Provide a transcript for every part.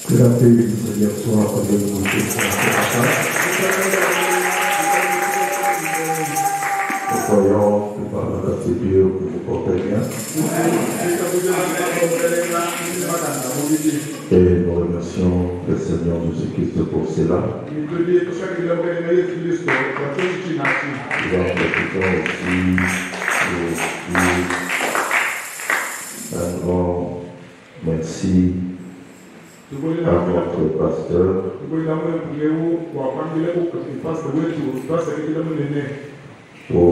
Que la paix du Seigneur soit avec nous tous ce matin. Nous croyons que par la grâce de Dieu, vous vous portez bien. Et nous remercions le Seigneur Jésus-Christ pour cela. Nous en profitons aussi pour dire un grand merci à votre pasteur pour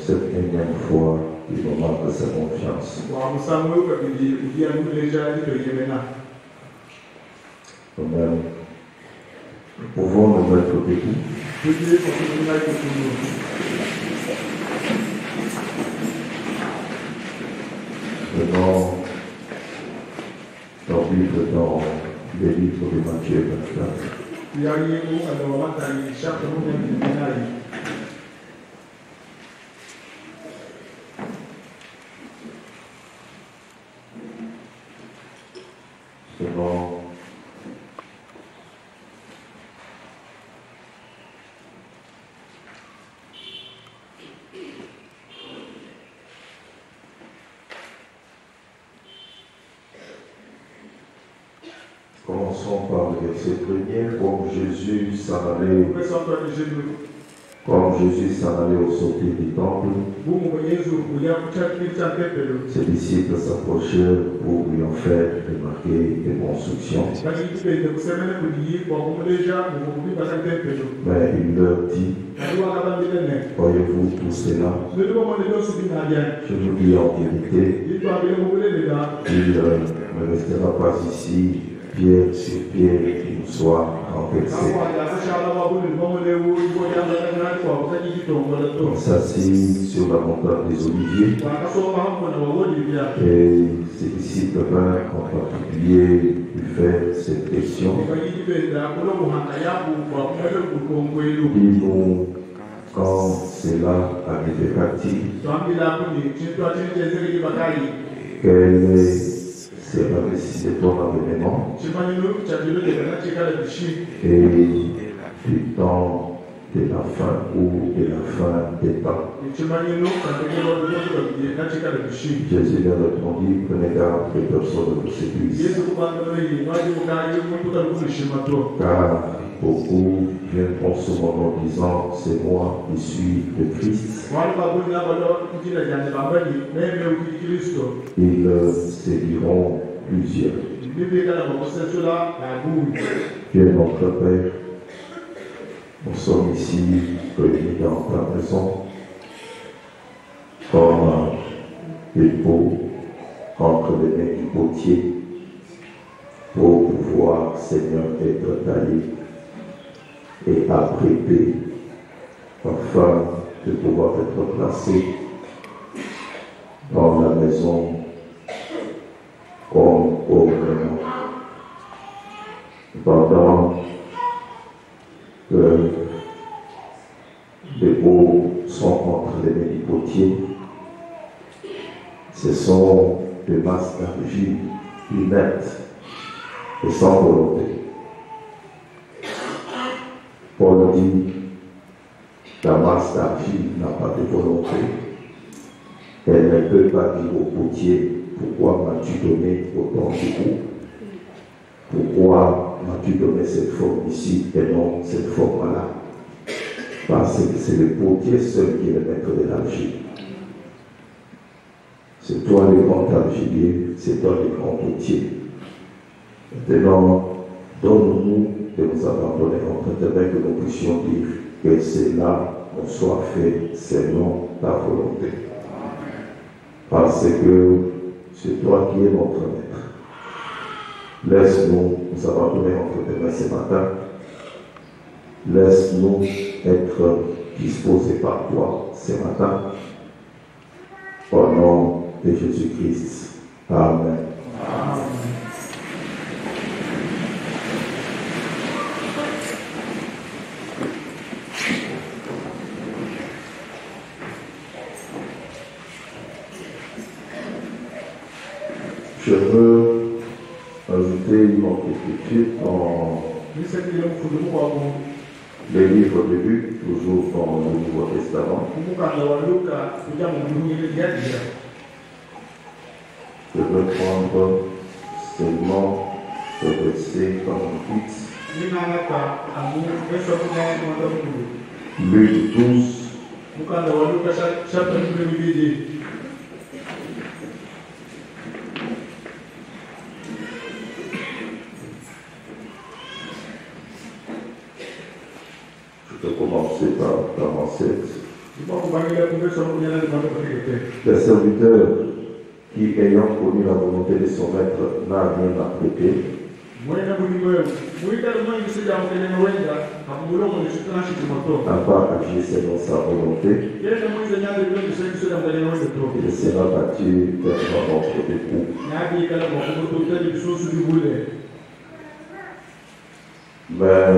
cette énième fois du moment de sa confiance. Nous-mêmes, nous pouvons nous mettre debout. Venons dans Bible dans les livres de Matthieu 24. Commençons par le verset premier. Comme Jésus s'en allait au sortir du temple, ses disciples s'approchèrent pour lui en faire remarquer des constructions. Mais il leur dit: voyez-vous tout cela? Je vous dis en vérité, il ne restera pas ici pierre sur pierre qui nous soit renversé. On s'assit sur la montagne des Oliviers et ses disciples vinrent en particulier lui faire cette question. Dis-nous, quand cela arrivera-t-il? Quel sera le récit de ton avènement et du temps de la fin ou de la fin des temps? Jésus leur répondit: prenez garde que personne ne vous séduise, car beaucoup viendront sur mon nom disant: c'est moi qui suis le Christ. Ils séduiront plusieurs. Dieu notre Père, nous sommes ici réunis dans ta maison comme des pots entre les mains du potier pour pouvoir, Seigneur, être taillés et apprêtés afin de pouvoir être placés dans la maison comme ornement. Pendant que les pots sont entre les mains du potier, ce sont des masses d'argile humaines et sans volonté. Paul dit: la masse d'argile n'a pas de volonté. Elle ne peut pas dire au potier: pourquoi m'as-tu donné autant de coups? Pourquoi m'as-tu donné cette forme ici et non cette forme-là? Parce que c'est le potier seul qui est le maître de l'argile. C'est toi le grand argilier, c'est toi le grand potier. Maintenant, donne-nous de nous abandonner entre tes mains, que nous puissions dire que cela nous soit fait selon ta volonté. Parce que c'est toi qui es notre maître. Laisse-nous nous abandonner entre tes mains ce matin. Laisse-nous être disposés par toi ce matin. Au nom de Jésus-Christ. Amen. Amen. Je veux ajouter une autre Écritures dans les livres de Luc, toujours dans le Nouveau Testament. Je veux prendre seulement le verset 48. Luc 12. Je vais commencer par 47. Le serviteur qui, ayant connu la volonté de son maître, n'a rien apprêté. N'a pas agi selon sa volonté. Et le Seigneur battu tellement entre des coups. Mais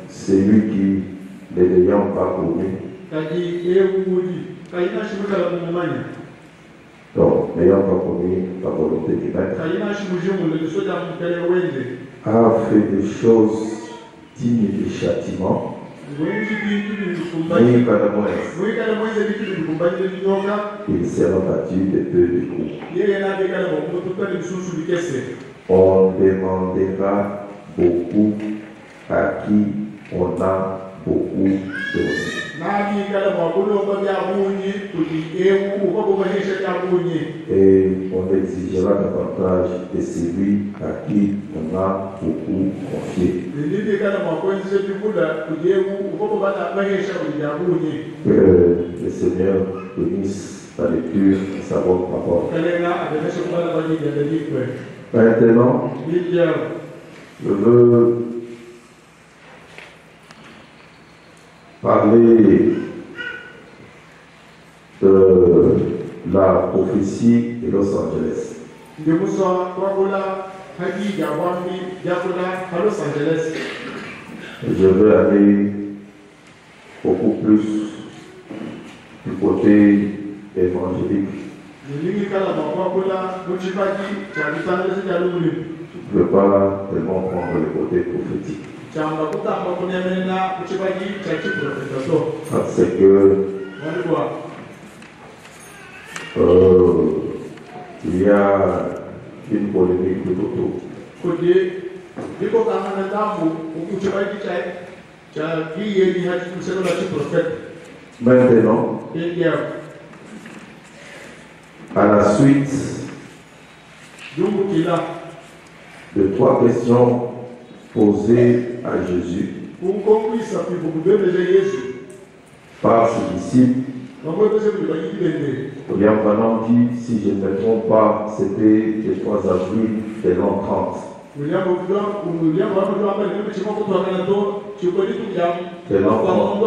c'est lui qui, ne l'ayant pas connu, donc n'ayant pas connu la volonté du maître, a fait des choses dignes de châtiment. Il sera battu de peu de coups. On demandera beaucoup à qui on a beaucoup donné. Et on exigera davantage de celui à qui on a beaucoup confié. Que le Seigneur bénisse la lecture de sa bonne parole. Maintenant, je veux parler de la prophétie de Los Angeles. Je vais aller beaucoup plus du côté évangélique. Je ne veux pas tellement prendre le côté prophétique. Parce que il y a une polémique de autour. Maintenant, à la suite de 3 questions posées à Jésus par ses disciples, William Branham dit, si je ne me trompe pas, c'était le 3 avril de l'an 30. De l'an 33.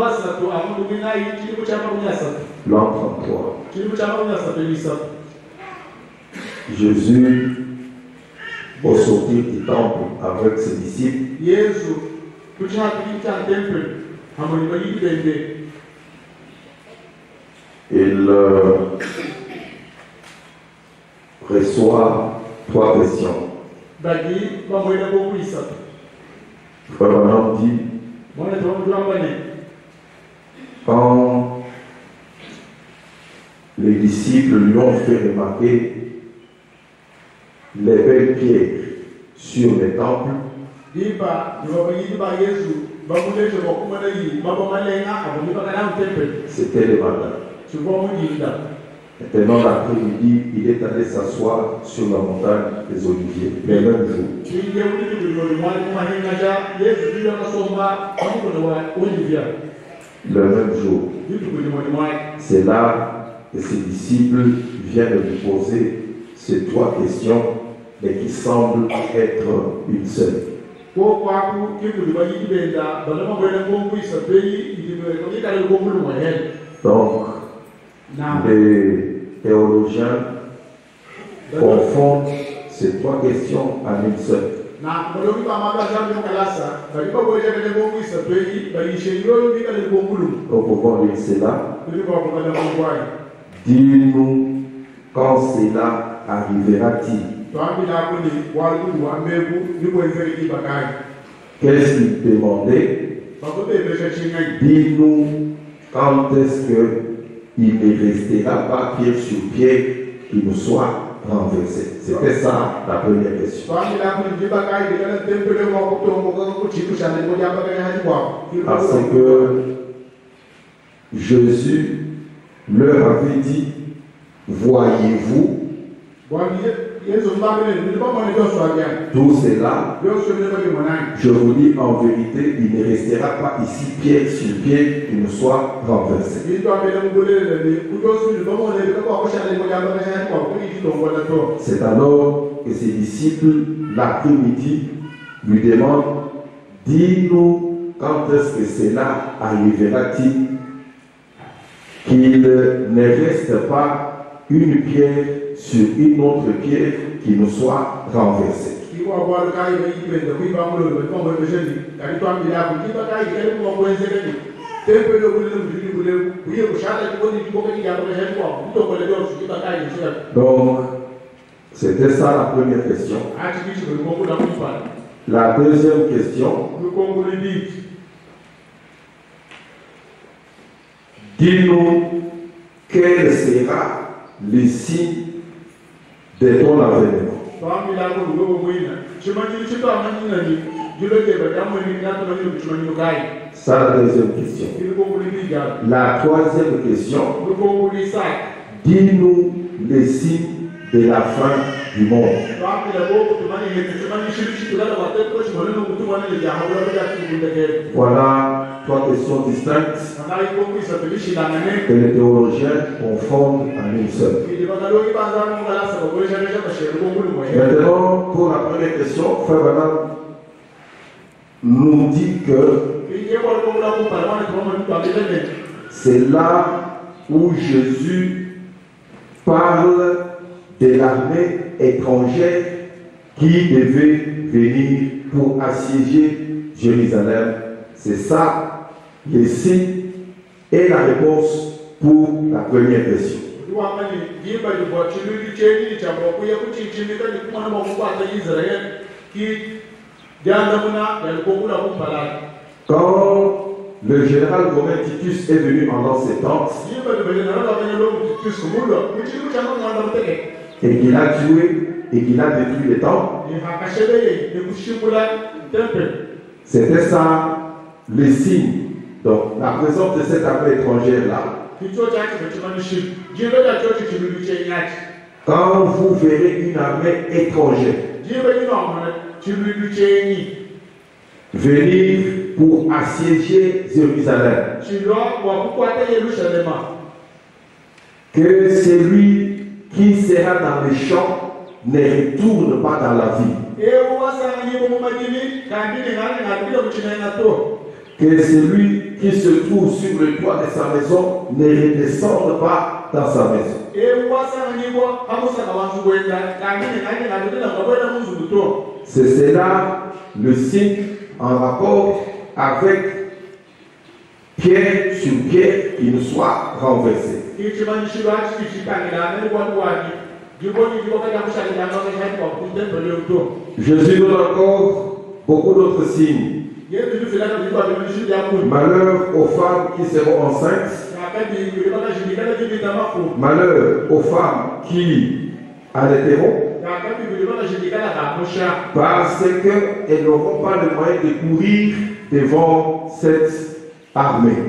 Jésus, au sortir du temple avec ses disciples, il reçoit 3 questions. Frère Branham dit, quand les disciples lui ont fait remarquer les belles pierres sur le temple, c'était le matin. Maintenant, l'après-midi, il est allé s'asseoir sur la montagne des Oliviers, le même jour. Le même jour. C'est là que ses disciples viennent lui poser ces 3 questions, mais qui semblent être une seule. Donc, les théologiens confondent ces 3 questions en une seule. Nous pouvons lire cela. Dis-nous quand cela arrivera-t-il? Qu'est-ce qu'il demandait? Dis-nous quand est-ce qu'il ne restera pas pierre sur pierre qui nous soit renversé. C'était ça la première question. Parce que Jésus leur avait dit, voyez-vous tout cela, je vous dis en vérité, il ne restera pas ici pierre sur pierre qui ne soit renversé. C'est alors que ses disciples, l'après-midi, lui demandent, dis-nous quand est-ce que cela arrivera-t-il qu'il ne reste pas une pierre sur une autre pierre qui nous soit renversée. Donc, c'était ça la première question. La deuxième question, dis-nous quel sera le signe de ton avènement. Ça, la deuxième question. La troisième question, dis-nous les signes de la fin du monde. Voilà trois questions distinctes que les théologiens confondent en une seule. Maintenant, pour la première question, Frère Branham nous dit que c'est là où Jésus parle de l'armée étrangère qui devait venir pour assiéger Jérusalem. C'est ça le signe et la réponse pour la première question. Quand le général romain Titus est venu en l'an 70 et qu'il a tué et qu'il a détruit les temples, c'était ça le signe. Donc la présence de cette armée étrangère là. Quand vous verrez une armée étrangère venir pour assiéger Jérusalem, que celui qui sera dans les champs ne retourne pas dans la ville. Que celui qui se trouve sur le toit de sa maison ne redescende pas dans sa maison. C'est cela le signe en rapport avec pierre sur pierre qui nous soit renversé. Jésus donne encore beaucoup d'autres signes. Malheur aux femmes qui seront enceintes. Malheur aux femmes qui allaiteront. Parce qu'elles n'auront pas le moyen de courir devant cette armée.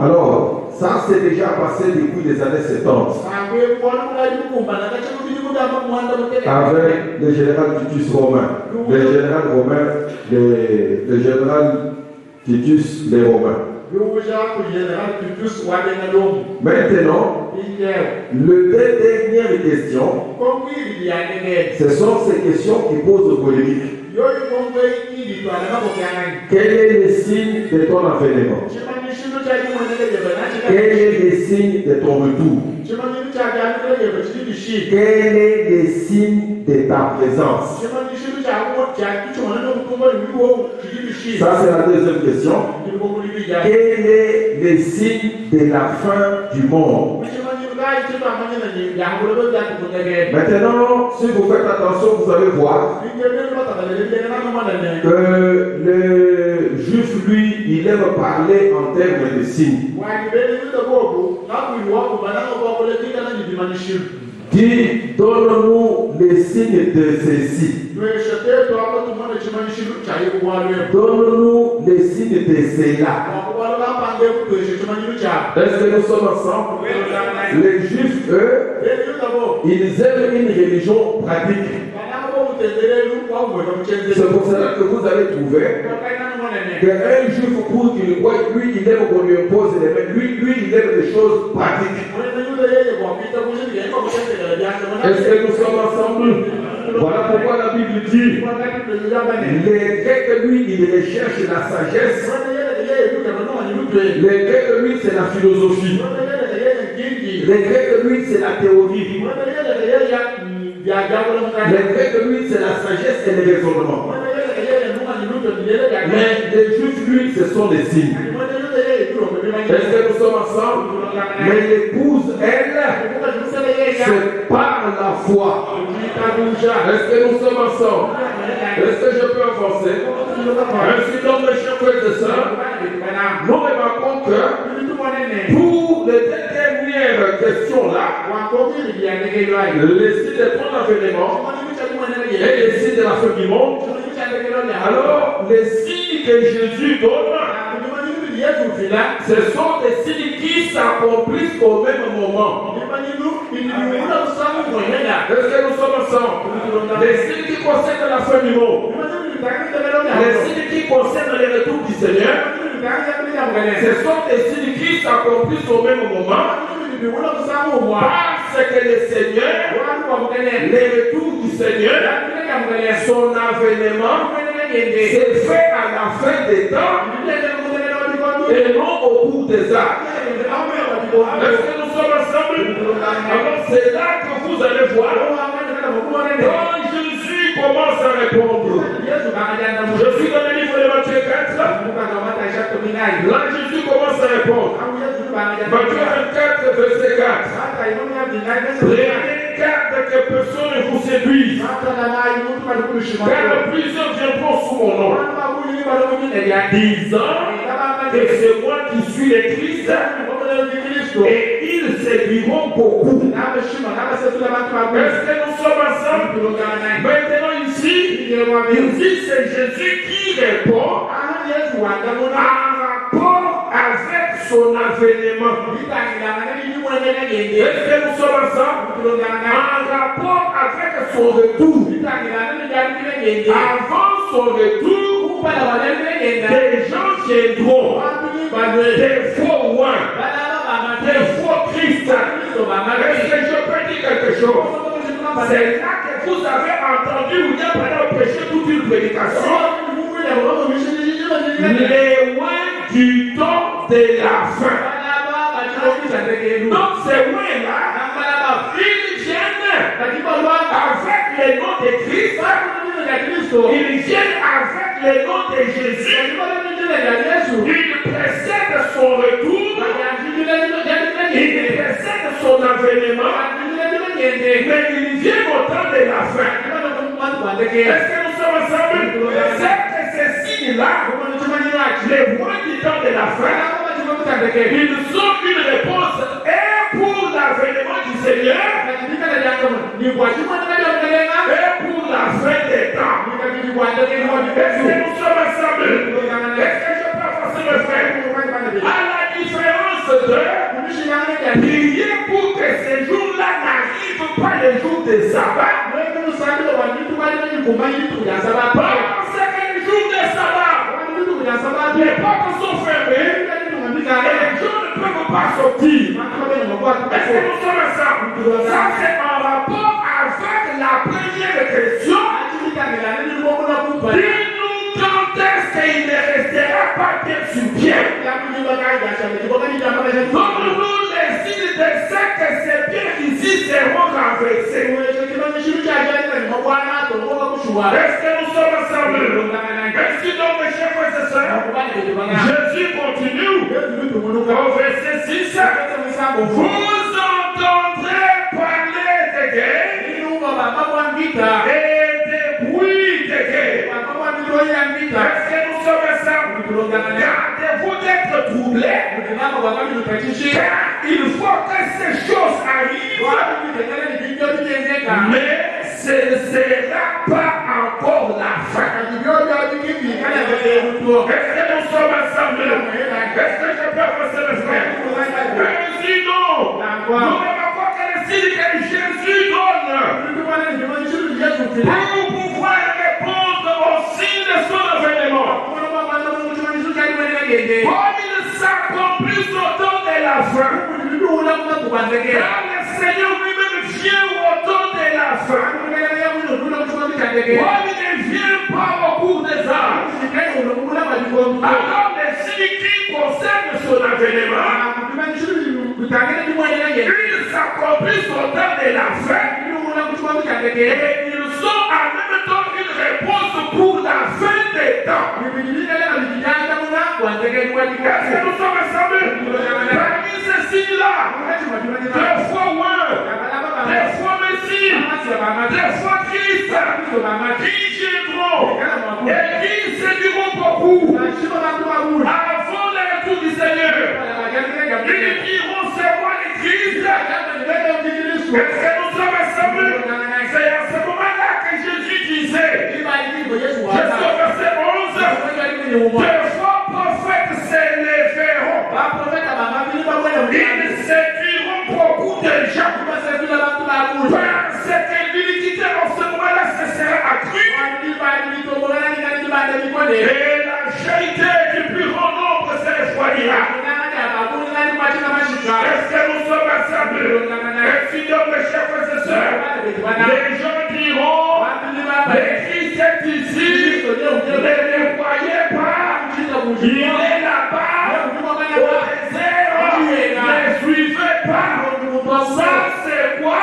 Alors, ça s'est déjà passé depuis les années 70. Avec le général Titus Romain. Le général Romain, le général Titus les Romains. Maintenant, les deux dernières questions, ce sont ces questions qui posent polémique. Quel est le signe de ton avènement? Quel est le signe de ton retour? Quel est le signe de ta présence? Ça, c'est la deuxième question. Quel est le signe de la fin du monde? Maintenant, si vous faites attention, vous allez voir que le juif, lui, il aime parler en termes de signes. Dis, donne-nous les signes de ceci. Donne-nous les signes de cela. Est-ce que nous sommes ensemble? Les juifs, eux, ils aiment une religion pratique. C'est pour cela que vous allez trouver qu'un juif, pour qu'il voit, lui, il aime qu'on lui impose les mains. Lui, il aime des choses pratiques. Est-ce que nous sommes ensemble? Voilà pourquoi la Bible dit les Grecs, lui, ils recherchent la sagesse. Les Grecs, lui, c'est la philosophie. Les Grecs, lui, c'est la théorie. Les Grecs, lui, c'est la sagesse et le raisonnement. Mais les Juifs, lui, ce sont des signes. Est-ce que nous sommes ensemble? Mais l'épouse, elle, c'est par la foi. Est-ce que nous sommes ensemble? Est-ce que je peux avancer? Ainsi donc, mes chers frères et sœurs, nous remarquons que pour les dernières questions-là, les signes de ton avènement et les signes de la fin du monde, alors les signes que Jésus donne, ce sont des signes qui s'accomplissent au même moment. Est-ce que nous sommes ensemble? Les signes qui concernent la fin du monde, les signes qui concernent le retour du Seigneur, ce sont des signes qui s'accomplissent au même moment. Parce que le Seigneur, le retour du Seigneur, son avènement, c'est fait à la fin des temps et non au bout des âges. Est-ce que nous sommes ensemble? Alors c'est là que vous allez voir quand Jésus commence à répondre. Je suis dans le livre de Matthieu 4. Là Jésus commence à répondre. Matthieu 24, verset 4. Prenez garde que personne ne vous séduise, car plusieurs viendront sous mon nom, disant que c'est moi qui suis le Christ, et ils séduiront beaucoup. Est-ce que nous sommes ensemble? Maintenant ici, il dit c'est Jésus qui répond en rapport avec son avènement. Est-ce que nous sommes ensemble? En rapport avec son retour. Avant son retour, des gens viendront, des faux rois, des faux Christ. Est-ce que je peux dire quelque chose? C'est là que vous avez entendu William Branham prêcher toute une prédication. Les rois du temps de la fin. Donc ces rois-là, ils viennent avec les noms de Christ. Ils viennent avec les noms de Jésus. Ils précèdent son retour. Ils précèdent son avènement. Mais ils viennent au temps de la fin. Est-ce que nous sommes ensemble? C'est que ces signes-là, les rois du temps de la fin, ils ont une réponse et pour l'avènement du Seigneur et pour la fin des temps. Est-ce que nous sommes ensemble? Est-ce que je peux avancer mes frères? À la différence de prier pour que ces jours-là n'arrivent pas les jours des sabbats. Parce que les jours des sabbats, les portes sont fermées et les gens ne peuvent pas sortir. Est-ce que nous sommes ensemble? Ça c'est en rapport avec la première question. Dis-nous quand est-ce qu'il ne restera pas tête sur pied. Donne-nous les signes de ce que ces pierres ici seront renversées. Est-ce que nous sommes ensemble? Est-ce que donc mes chers frères et sœurs, Jésus continue au verset 6. Vous entendrez et des bruits de guerre. Est-ce que nous sommes ensemble? Gardez-vous d'être troublés, car il faut que ces choses arrivent, mais ce ne sera pas encore la fin. Est-ce que nous sommes ensemble? Est-ce que je peux avancer le frère? Sinon, nous n'avons pas que le signe que Jésus donne pour pouvoir répondre au signe de son avènement. Comme il s'accomplit au temps de la fin, car le Seigneur lui-même vient au temps de la fin. Comme il ne vient pas au cours des âges, alors les signes qui concernent son avènement, ils s'accomplissent au temps de la fin, et ils sont en même temps une réponse pour la fin des temps. Est-ce que nous sommes ensemble? Parmi ces signes-là, des fois des fois Messie, des fois Christ, qui viendront et qui séduiront beaucoup avant le retour du Seigneur. Ils diront c'est moi le Christ. Est-ce que nous sommes ensemble? C'est à ce moment-là que Jésus disait, je suis au verset 11, de faux prophètes s'élèveront. Ils séduiront beaucoup de gens. Parce que l'iniquité en ce moment-là se sera accrue. Et la charité du plus grand nombre se refroidira. Est-ce que nous sommes ensemble? Ainsi donc, mes chers frères et sœurs, les gens diront, les Christ est ici, ne les voyez pas, il est là-bas, au désert, ne suivez pas. Ça, c'est quoi?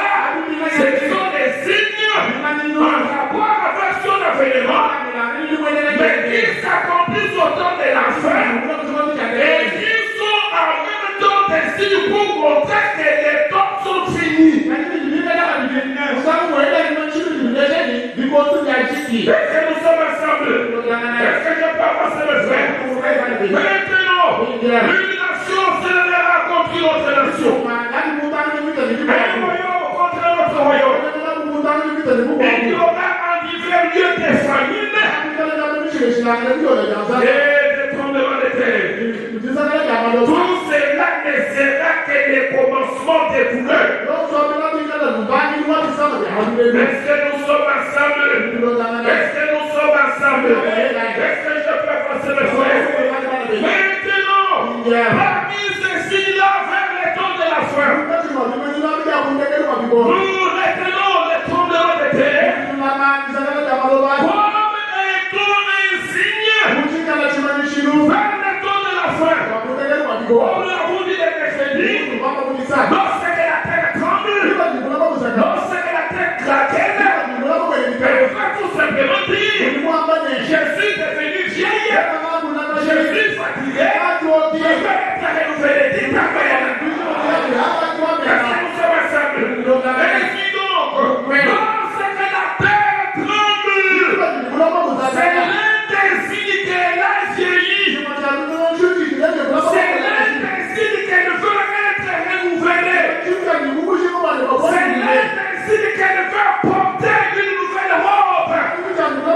Ce sont des signes en rapport avec son avènement, mais qui s'accomplissent au temps de la fin, et qui sont en même temps des signes pour montrer que les temps sont finis. Est-ce que nous sommes ensemble? Est-ce que je peux avancer le frère? Maintenant, une nation s'élèvera contre une autre nation. Un royaume contre l'autre royaume. Il y aura en divers lieux des famines et des tremblements de terre. Tout cela ne sera que le commencement des douleurs. Est-ce que nous sommes ensemble? Est-ce que nous sommes ensemble? Est-ce que je peux passer le frère? Maintenant, parmi ces signes-là vers les temps de la fin, nous retenons les tremblements de terre comme étant un signe vers les temps de la fin. Comme l'avons dit les mercredis, lorsque la terre tremble, lorsque la terre craquelle, elle va tout simplement dire, je suis devenu vieille, je suis fatigué, je vais être renouvelé. Dites amen. Est-ce que nous sommes ensemble? Ainsi donc, lorsque la terre tremble, c'est l'un des signes qu'elle a vieilli. C'est l'un des signes qu'elle veut être renouvelée. C'est l'un des signes qu'elle veut porter une nouvelle robe. C'est l'un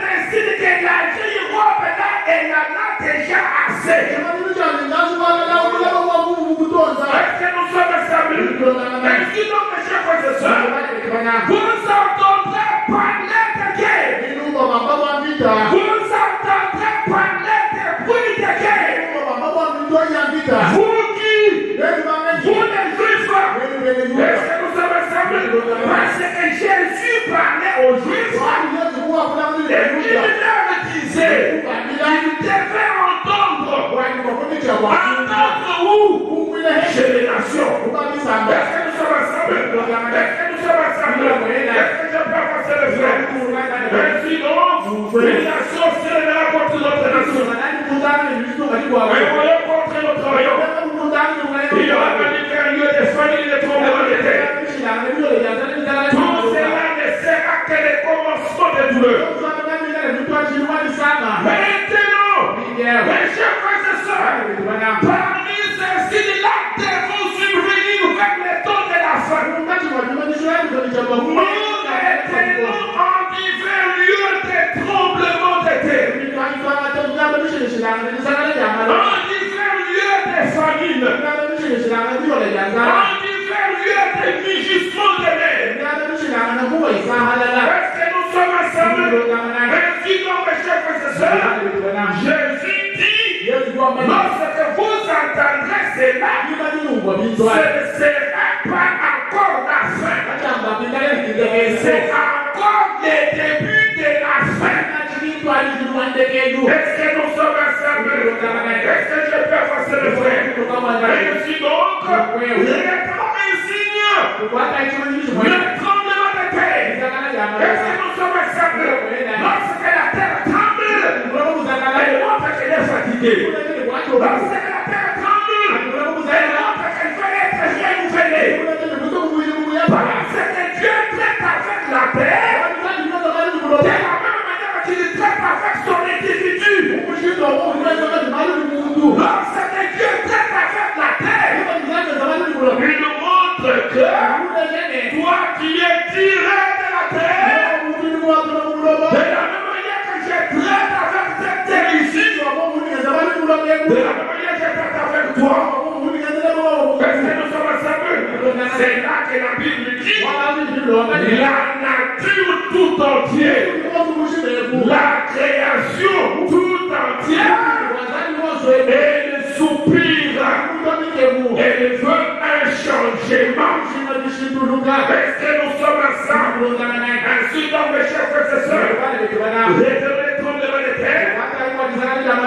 des signes que la vieille robe là, elle en a déjà assez. Est-ce que nous sommes ensemble? Ainsi donc, mes chers frères et sœurs, vous entendrez parler de guerre. Vous entendrez parler de bruit de guerre. Vous qui, vous les Juifs, est-ce que nous sommes ensemble? Parce que Jésus parlait aux Juifs et qu'il leur disait, ils devaient entendre où? Chez les nations. Est-ce que nous sommes ensemble? Est-ce que nous sommes ensemble? Est-ce que je peux passer le frère? Sinon, une nation s'élèvera contre l'autre nation. Un royaume contre l'autre royaume. Il y aura des lieux des familles de tremblements de terre. gémissements des douleurs. Maintenant, mes chers frères et sœurs, parmi ceux-ci, là, vont subvenir avec les taux de la faim. Nous éteignons en divers lieux des tremblements de terre. En divers lieux des famines. En divers lieux des mugissements de mer. Est-ce que nous sommes assemblés? Ainsi donc, mes chers frères et sœurs, Jésus dit, lorsque vous entendrez cela, ce ne sera pas encore la fin. C'est encore le début de la fin. Est-ce que nous sommes assemblés? Est-ce que je peux passer le frère? Ainsi donc, il est comme un signe. Le tremblement de terre. Est-ce que nous sommes assemblés? Lorsque la terre tremble, elle montre qu'elle est fatiguée. Lorsque la terre tremble, elle montre qu'elle veut être renouvelée. Voilà, c'est que Dieu traite avec la terre de la même manière qu'il traite avec son individu. Lorsque Dieu traite avec la terre, il nous montre que toi qui es tiré de la terre, de la même manière que je traite avec cette terre ici, de la même manière que je traite avec toi. Est-ce que nous sommes assemblés? C'est là que la Bible dit la nature tout entière, la création tout entière, elle soupire, elle veut un changement. Est-ce que nous sommes ensemble? Ainsi donc, mes chers frères et sœurs, l'éternel tremblement de terre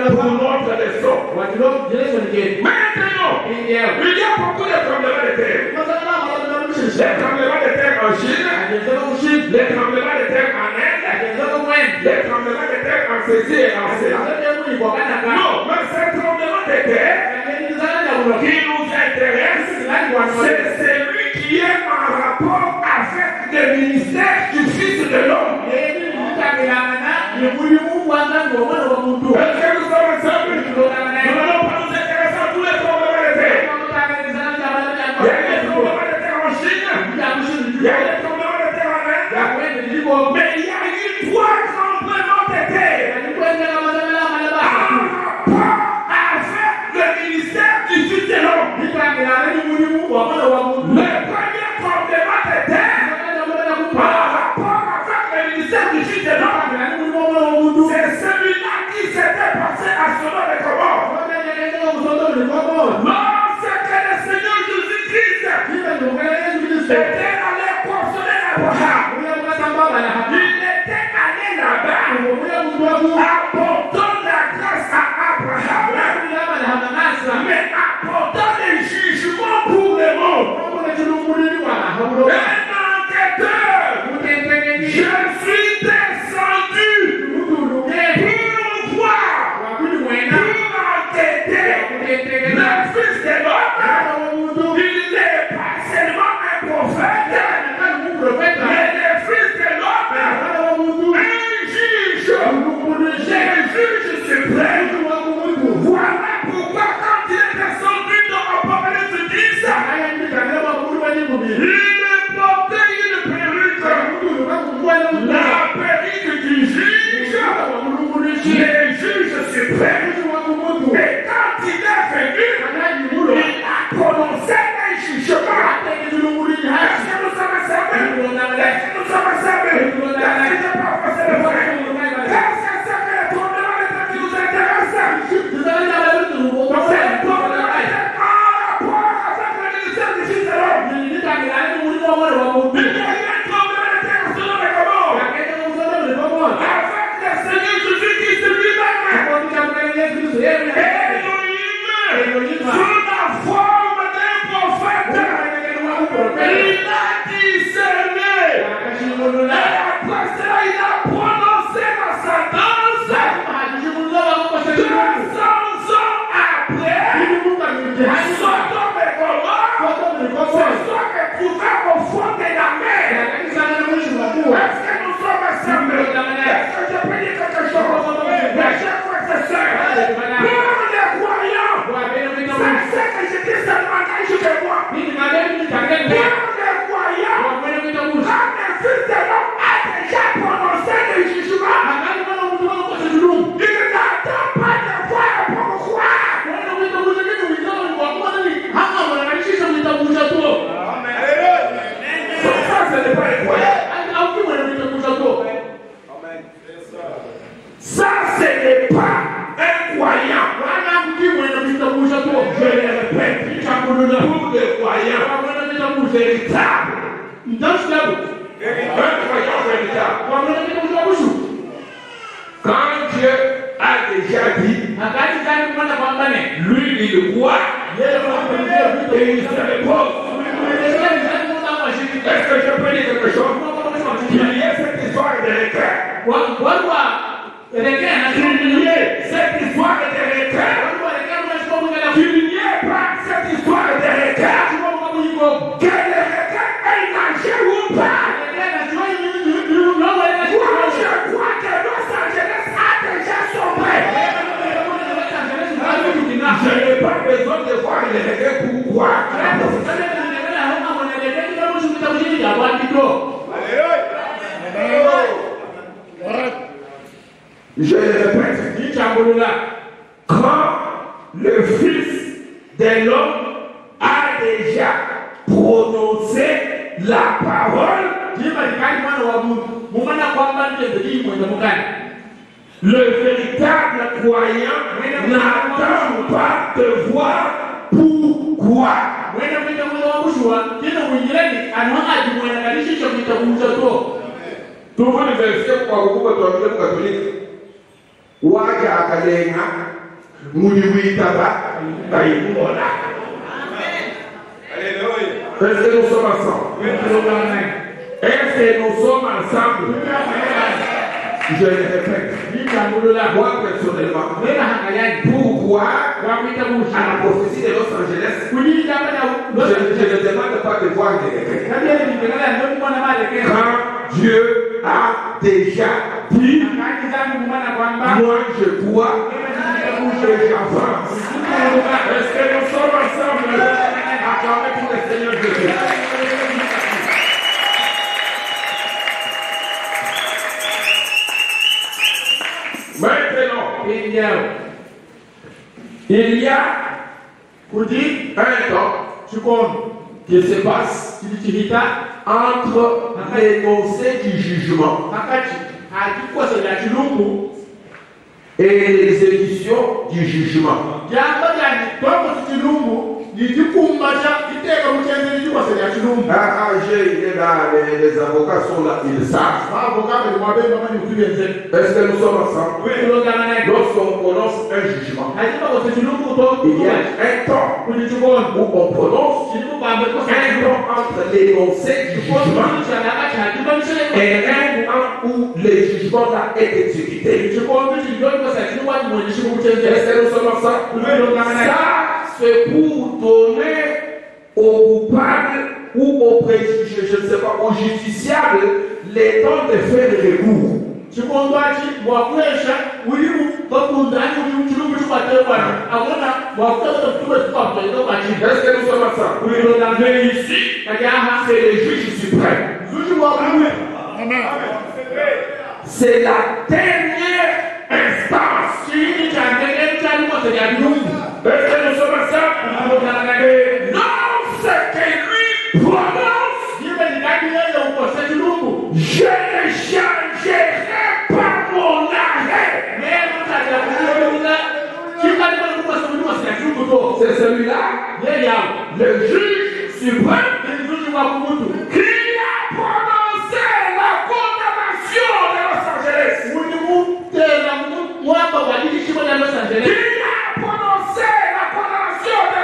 pour notre leçon. Maintenant, il y a beaucoup de tremblements de terre. Les tremblements de terre en Chine, les tremblements de terre en Inde, les tremblements de terre en ceci et en cela. Non, mais ces tremblements de terre qui nous intéresse, c'est celui qui est en rapport avec le ministère du Fils de l'homme. Est-ce que nous sommes ensemble? Nous n'allons pas nous intéresser à tous les tremblements de terre. Il y a des tremblements de terre en Chine, il y a des tremblements de terre en Inde, mais il y a eu 3 tremblements de terre avec le ministère du Fils de l'homme. Le premier tremblement de terre par rapport avec le ministère du Fils de l'homme, c'est celui-là qui s'était passé à Sodome et Gomorrhe. Lorsque le Seigneur Jésus-Christ était allé consoler Abraham, il était allé là-bas apportant la grâce à Abraham, mais apportant les jugements pour le monde. Un enquêteur, je suis descendu pour voir, pour enquêter le Fils de l'homme. Il n'est pas seulement un prophète, mais le Fils de l'homme, un juge, le juge suprême. Voilà pourquoi quand il est descendu dans Apocalypse 10, il portait une perruque, la perruque du juge, le juge suprême. Et quand il est venu, il a prononcé un jugement. Est-ce que nous sommes assemblés? Est-ce que nous sommes assemblés? Est-ce que je peux passer le vrai? Est-ce que c'est le tremblement de terre qui nous intéresse? C'est le tremblement de terre en rapport avec le ministère du Fils de l'homme. Il y a eu un tremblement de terre sur le Gomorrhe avec le Seigneur Jésus-Christ lui-même. Elohim, sous la forme d'un prophète, il a discerné. Et après cela, il a prononcé la sentence. 200 ans après, Sodome et Gomorrhe se sont retrouvés au fond de la mer. Est-ce que nous sommes assemblés? Quand Dieu a déjà dit, lui il croit et il se repose. Est-ce que je peux dire quelque chose? Il y a cette histoire de l'éclair. Qu'il y ait cette histoire de l'éclair. Qu'il n'y ait pas cette histoire de l'éclair. Que l'éclair ait nagé ou pas. Moi, je crois que Los Angeles a déjà sombré. Je n'ai pas besoin de voir l'éclair pour croire. Je le répète, quand le Fils de l'homme a déjà prononcé la parole, le véritable croyant n'attend pas de voir pourquoi. Tuvo ni verset kwa kukuba tuambile mkatolika waja akalenga muliwitaba kaimona. Est-ce que nous sommes ensemble? Est-ce que nous sommes ensemble? Je le répète, moi personnellement, pourquoi à la prophétie de Los Angeles, je ne demande pas de voir des décrets. Quand Dieu a déjà dit, moi je crois et j'avance. Est-ce que nous sommes ensemble? Acclamez pour le Seigneur Jésus. Maintenant, il y a un temps qui se passe entre l'énoncé du jugement et les éditions du jugement. Les avocats sont là, ils savent. Est-ce que nous sommes ensemble? Oui. Lorsqu'on prononce un jugement, il y a un temps où on prononce un temps entre l'énoncé du jugement et un temps où le jugement a été exécuté. Est-ce que nous sommes ensemble? Ça, c'est pour donner aux coupables ou aux préjugés, je ne sais pas, aux justiciables, les temps de faire le recours. Est-ce que nous sommes ensemble? Mais ici, c'est le juge suprême. C'est la dernière instance. Est-ce que nous sommes ensemble? Non, c'est que lui prononce. Je ne changerai pas mon arrêt. C'est celui-là, le juge suprême, qui a prononcé la condamnation de Los Angeles. Qui a prononcé la condamnation de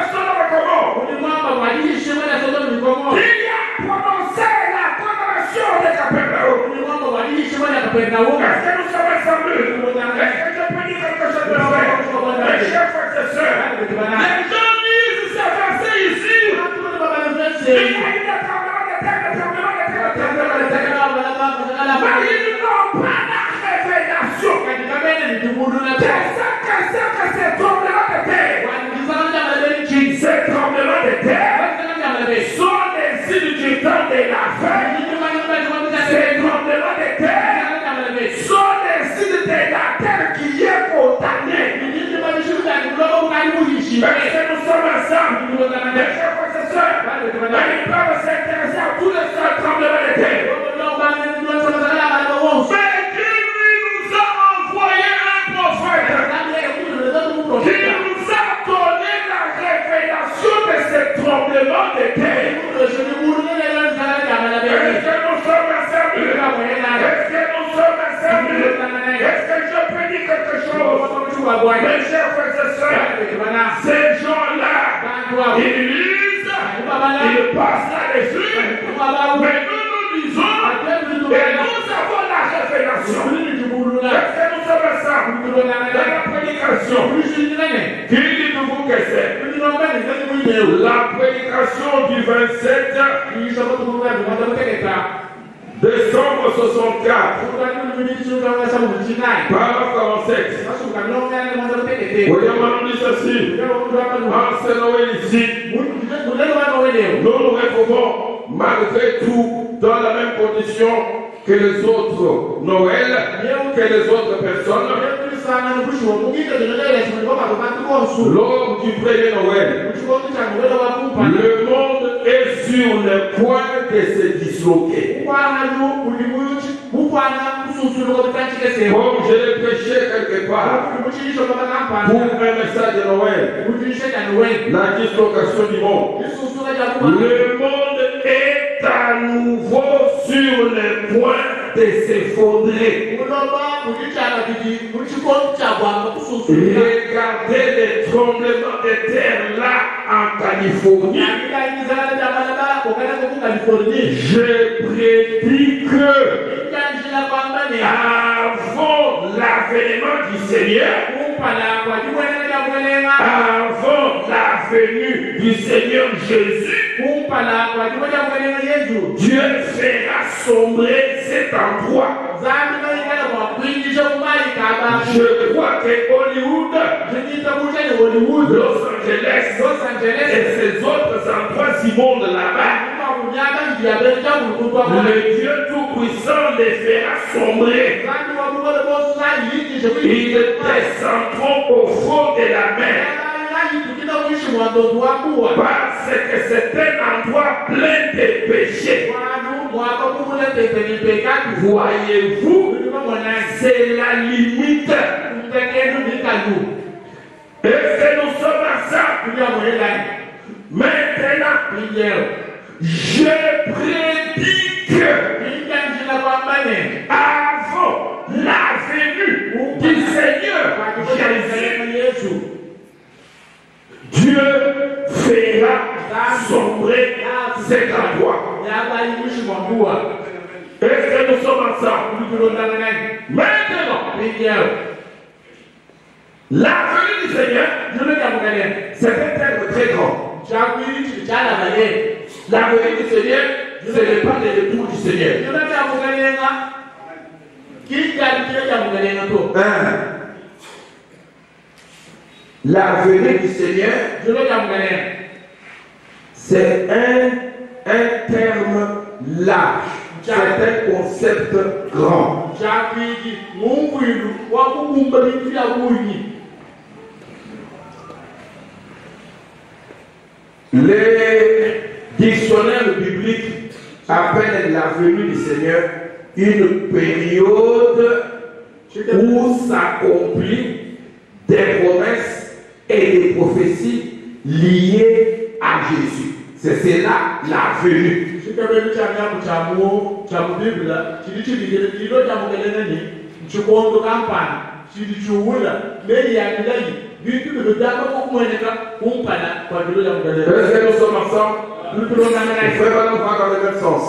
Sodome et Gomorrhe. Qui a prononcé la condamnation de Capernaum. Est-ce que nous sommes ensemble? Est-ce que je peux dire quelque chose de vrai? Mes chers frères et sœurs, les gens lisent ces versets ici. Il y a eu des tremblements de terre, mais ils n'ont pas la révélation. Que ces tremblements de terre, ces tremblements de terre sont des signes du temps de la fin. Ces tremblements de terre sont des signes de la terre qui est condamnée. Est-ce que nous sommes ensemble? Mes chers frères et sœurs, ils peuvent s'intéresser à tous les tremblements de terre. Mais qui nous a envoyé un prophète qui nous a donné la révélation de ces tremblements de terre. Est-ce que nous sommes ensemble? Est-ce ils lisent, ils passent là-dessus, mais nous lisons et nous avons la révélation. Est-ce que nous savons ça dans la prédication? Qui dites-vous que c'est? La prédication du 27 décembre 64, paragraphe 47. Voyons maintenant dit ceci. En ici, nous nous retrouvons malgré tout dans la même condition que les autres Noël, que les autres personnes. Lors du premier Noël, le monde est sur le point de se disloquer. Comme je l'ai prêché quelque part pour un message de Noël, la dislocation du monde. Le monde est à nouveau sur le point de s'effondrer. Regardez les tremblements de terre là en Californie. Je prédis que avant l'avènement du Seigneur, avant la venue du Seigneur Jésus, Dieu fera sombrer cet endroit. Je crois que Hollywood, Los Angeles et ces autres endroits immondes là-bas, le Dieu Tout-Puissant les fera sombrer. Ils descendront au fond de la mer. Parce que c'est un endroit plein de péchés. Voyez-vous, c'est la limite. Est-ce que nous sommes à ça? Maintenant, je prédis que avant la venue du Seigneur Jésus, Dieu fera sombrer cet endroit. Est-ce que nous sommes ensemble? Maintenant, la venue du Seigneur, c'est peut-être très grand. La venue du Seigneur, ce n'est pas le retour du Seigneur. La venue du Seigneur, c'est un terme large. C'est un concept grand. Les dictionnaires bibliques appellent la venue du Seigneur une période où s'accomplissent des promesses et des prophéties liées à Jésus. C'est cela la venue. Est-ce que nous sommes ensemble? Frère, nous va dans le même sens.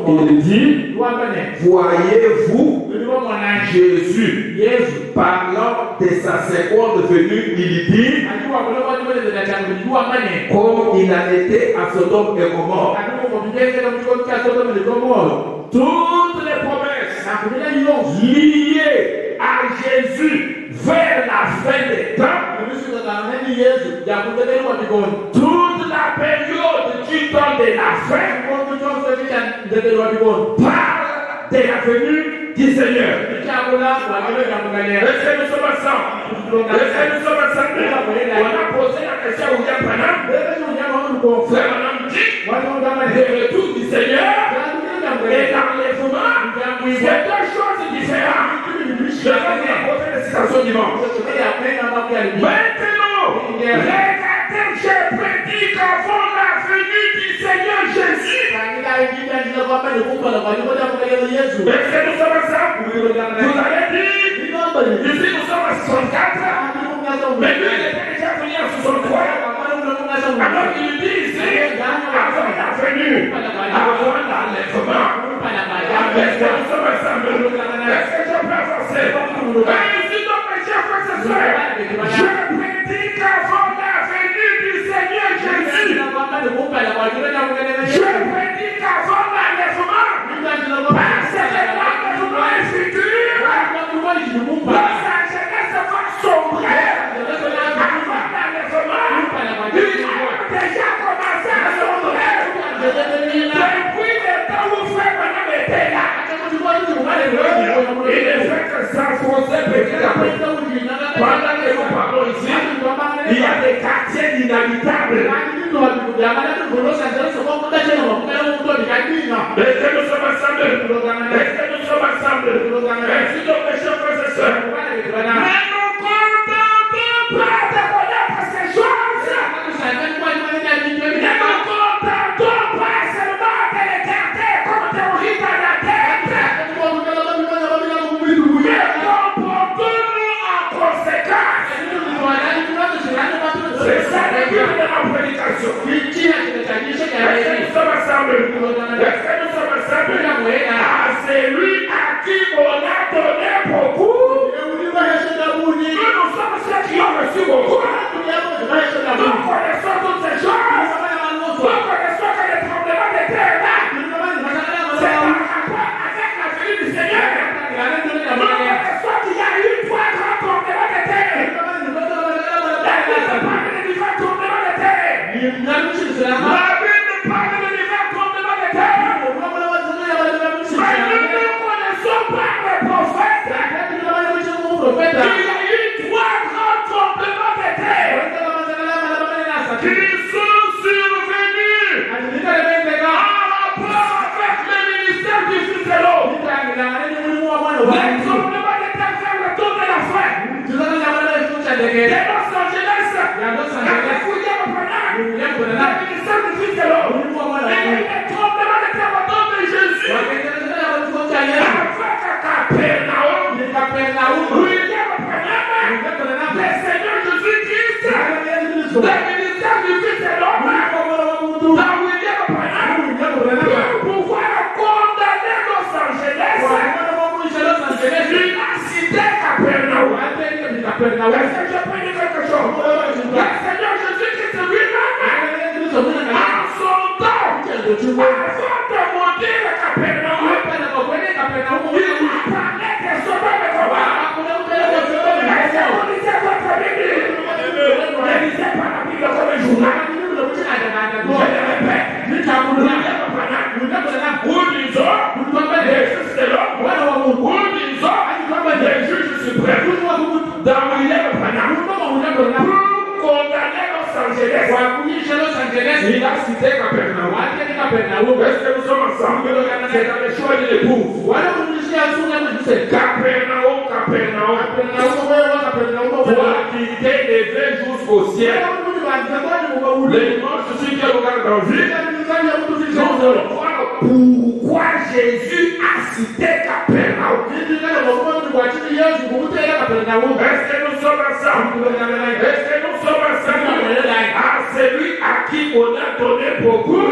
Il dit, voyez-vous Jésus parlant de sa seconde venue, il dit, comme il a été à Sodome et Gomorrhe. Toutes les promesses liées à Jésus vers la fin des temps, toute la période qui donne de la fin, parle de la venue du Seigneur. Est-ce que nous sommes ensemble? Est-ce que nous sommes ensemble? On a posé la question au Yam Panam. Frère Panam dit, le retour du Seigneur et l'enlèvement, c'est deux choses différentes. Je vais vous poser la citation dimanche. Maintenant, regardez, j'ai prédit qu'avant la venue du Seigneur Jésus, est-ce que nous sommes ensemble? Vous avez dit, ici nous sommes à 64, mais lui il était déjà venu à 63. qu'il dit ici, avant la venue, avant l'enlèvement, est-ce que nous sommes ensemble? Est-ce que je peux avancer? Ici, donc, mes chers frères et sœurs, je prédis qu'avant la venue du Seigneur Jésus, je prédis qu'avant l'enlèvement, parce que l'enlèvement est futur, la sagesse va sombrer. Il a déjà commencé à sombrer. Depuis le temps où frère Branham était là, il est fait que ça s'enfonçait petit à petit. Pendant que nous parlons ici, il y a des quartiers inhabitables. Est-ce que nous sommes ensemble? Est-ce que nous sommes ensemble? Merci donc mes chers frères et sœurs. Mais nous contentons pas de connaître ces choses. Ne nous contentons pas seulement de les garder comme théorie dans la tête. Mais comportons-nous en conséquence. C'est ça le but de ma prédication. Est-ce que nous sommes ensemble? Est-ce que nous sommes ensemble? À celui à qui on a donné beaucoup, nous sommes ceux qui ont reçu beaucoup. Nous connaissons toutes ces choses. Nous connaissons que les tremblements de terre là, c'est en rapport avec la venue du Seigneur. Nous connaissons qu'il y a eu 3 grands tremblements de terre. La Bible parle de divers tremblements de terre. La Bible parle de divers tremblements de terre. Mais nous ne connaissons pas les prophètes. Il y a eu 3 grands tremblements de terre qui sont survenus en rapport avec le ministère du Fils de l'homme. Les tremblements de terre vers le tour de la fin. De Los Angeles, le ministère du Fils de l'homme. Et les tremblements de terre au nom de Jésus. Capernaum, William Branham, le Seigneur Jésus-Christ, le ministère du Fils de l'homme, dans William Branham, pour pouvoir condamner Los Angeles, il a cité Capernaum. Est-ce que je peux dire quelque chose? Le Seigneur Jésus-Christ lui-même, en son temps, avant de maudire Capernaum, il parlait des soldats de combat. Est-ce que vous lisez votre Bible? Ne lisez pas la Bible comme un journal. Je le répète. Où disons les juges de l'homme, où disons les juges suprêmes, dans William Branham, pour condamner Los Angeles, il a cité Capernaum. Est-ce que nous sommes ensemble? C'est dans les choix de l'épouse. Capernaum, toi qui t'es élevé jusqu'au ciel, les dimanches, celui qui regarde dans le vide, nous allons voir pourquoi Jésus a cité Capernaum. Est-ce que nous sommes ensemble? Est-ce que nous sommes ensemble? À celui à qui on a donné beaucoup, on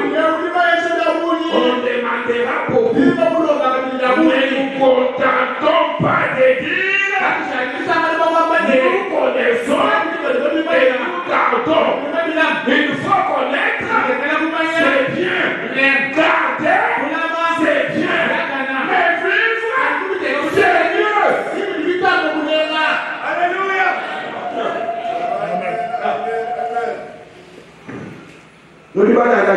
demandera beaucoup. Mais nous ne contentons pas de dire, nous connaissons et nous gardons. Il faut connaître, c'est bien. Garder, c'est bien. Mais vivre, c'est mieux. Alléluia. Nous ne pouvons pas aller à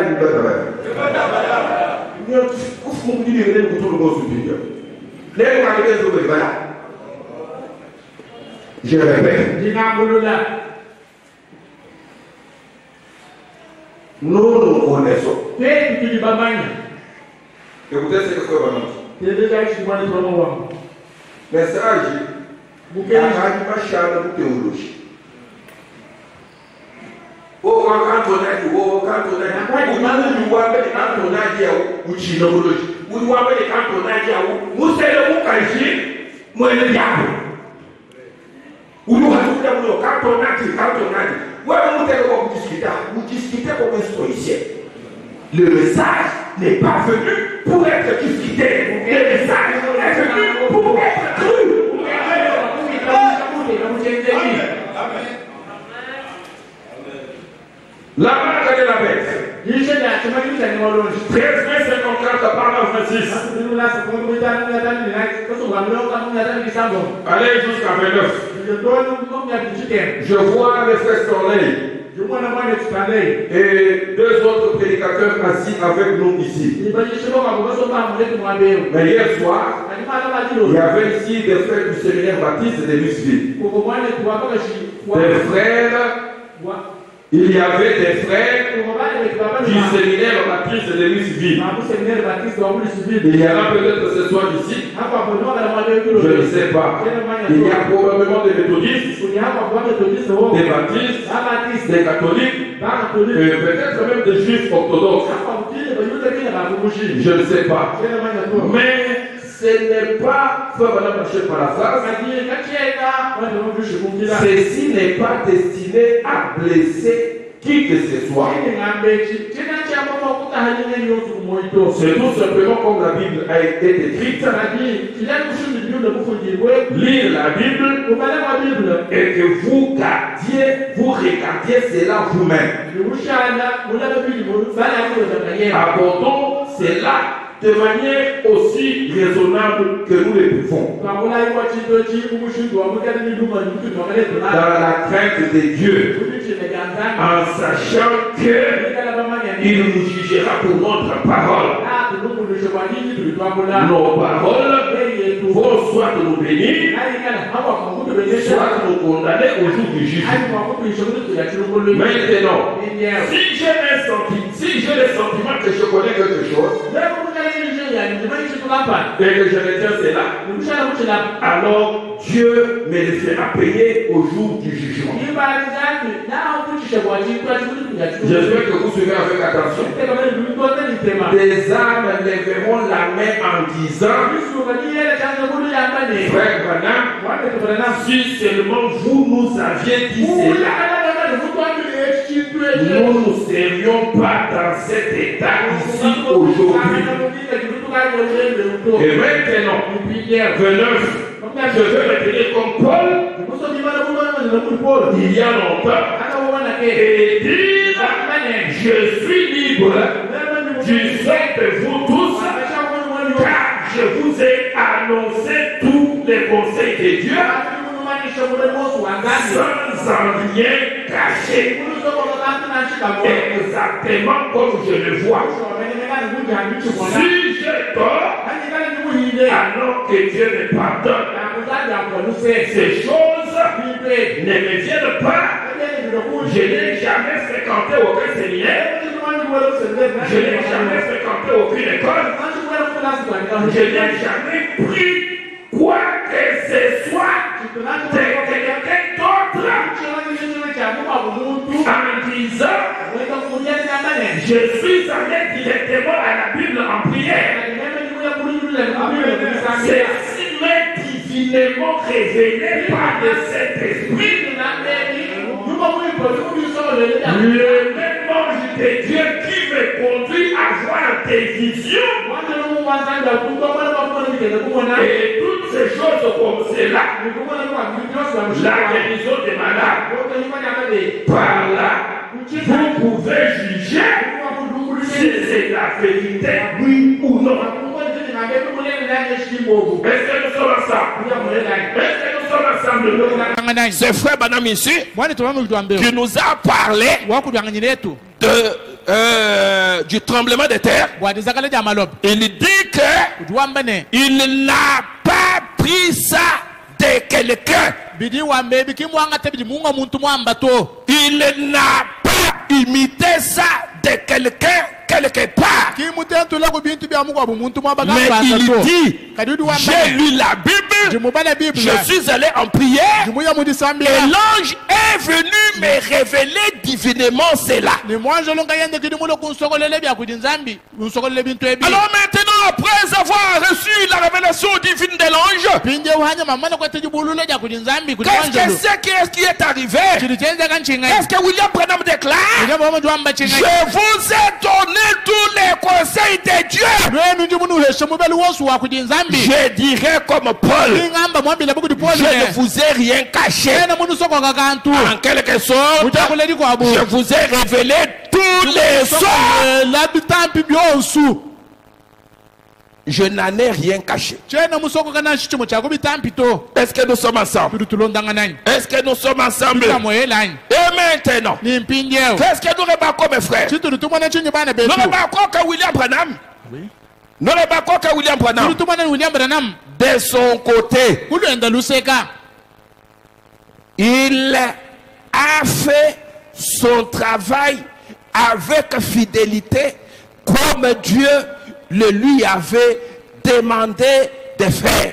je répète. Nous nous connaissons. Écoutez ce que je veux dire. Message. Vous avez une théologie. Quand on a dit, Vous discutez comme un stoïcien. Le message n'est pas venu pour être discuté. Le message est venu pour être cru. La marque de la bête. 13 mai 54 par 26. Allez jusqu'à 29. Je vois les frères Stanley et deux autres prédicateurs assis avec nous ici. Mais hier soir, il y avait ici des frères du séminaire baptiste de Louisville. Des frères. Il y avait des frères du séminaire baptiste de Louisville. Il y en a peut-être ce soir ici. Je ne sais pas. Il y a probablement des méthodistes, des baptistes, des catholiques, peut-être même des juifs orthodoxes. Je ne sais pas. Mais ce n'est pas, frère Madame Marché par la phrase, ceci n'est pas destiné à blesser qui que ce soit. C'est tout simplement comme la Bible a été écrite. Lire la Bible et que vous gardiez, vous regardiez cela vous-même. Abordons cela de manière aussi raisonnable que nous le pouvons. Dans la crainte de Dieu, en sachant qu'il nous jugera pour notre parole. Nos paroles vont soit nous bénir, soit nous condamner au jour du jugement. Maintenant, si j'ai le sentiment que je connais quelque chose, et que je retiens cela, alors Dieu me le fera payer au jour du jugement. J'espère que vous suivez avec attention. Des âmes lèveront la main en disant, frère Branham, si seulement vous nous aviez dit cela, nous ne serions pas dans cet état ici aujourd'hui. Et maintenant, 29, je veux retenir comme Paul, il y a longtemps, et dire, je suis libre du fait de vous tous, car je vous ai annoncé tous les conseils de Dieu, sans rien cacher, exactement comme je le vois. Si j'ai tort, alors que Dieu me pardonne, ces choses ne me viennent pas. Je n'ai jamais fréquenté aucun séminaire, je n'ai jamais fréquenté aucune école, je n'ai jamais pris quoi que ce soit de quelqu'un d'autre en disant je suis allé directement à la Bible en prière. Ceci m'est divinement révélé par le Saint-Esprit. Le même ange de Dieu qui me conduit à voir des visions. Et toutes ces choses comme cela, la guérison des malades, par là, vous pouvez juger si c'est la vérité, oui ou non. Est-ce que nous sommes ensemble? Est-ce que nous sommes ensemble? C'est frère Branham ici qui nous a parlé du tremblement de terre. Il dit qu'il n'a pas pris ça de quelqu'un. Il n'a pas imité ça de quelqu'un quelque part. Mais il dit, j'ai lu la Bible, je suis allé en prière, et l'ange est venu me révéler divinement cela. Alors maintenant, après avoir reçu la révélation divine de l'ange. Qu'est-ce qui est arrivé? Qu'est-ce que William Branham déclare? Je vous ai donné tous les conseils de Dieu. Je dirais comme Paul, je ne vous ai rien caché. En quelque sorte, je vous ai révélé tous les sons. Je n'en ai rien caché. Est-ce que nous sommes ensemble? Est-ce que nous sommes ensemble? Et maintenant, qu'est-ce que nous remarquons, mes frères? Nous remarquons que William Branham, de son côté, il a fait son travail avec fidélité comme Dieu le lui avait demandé de faire.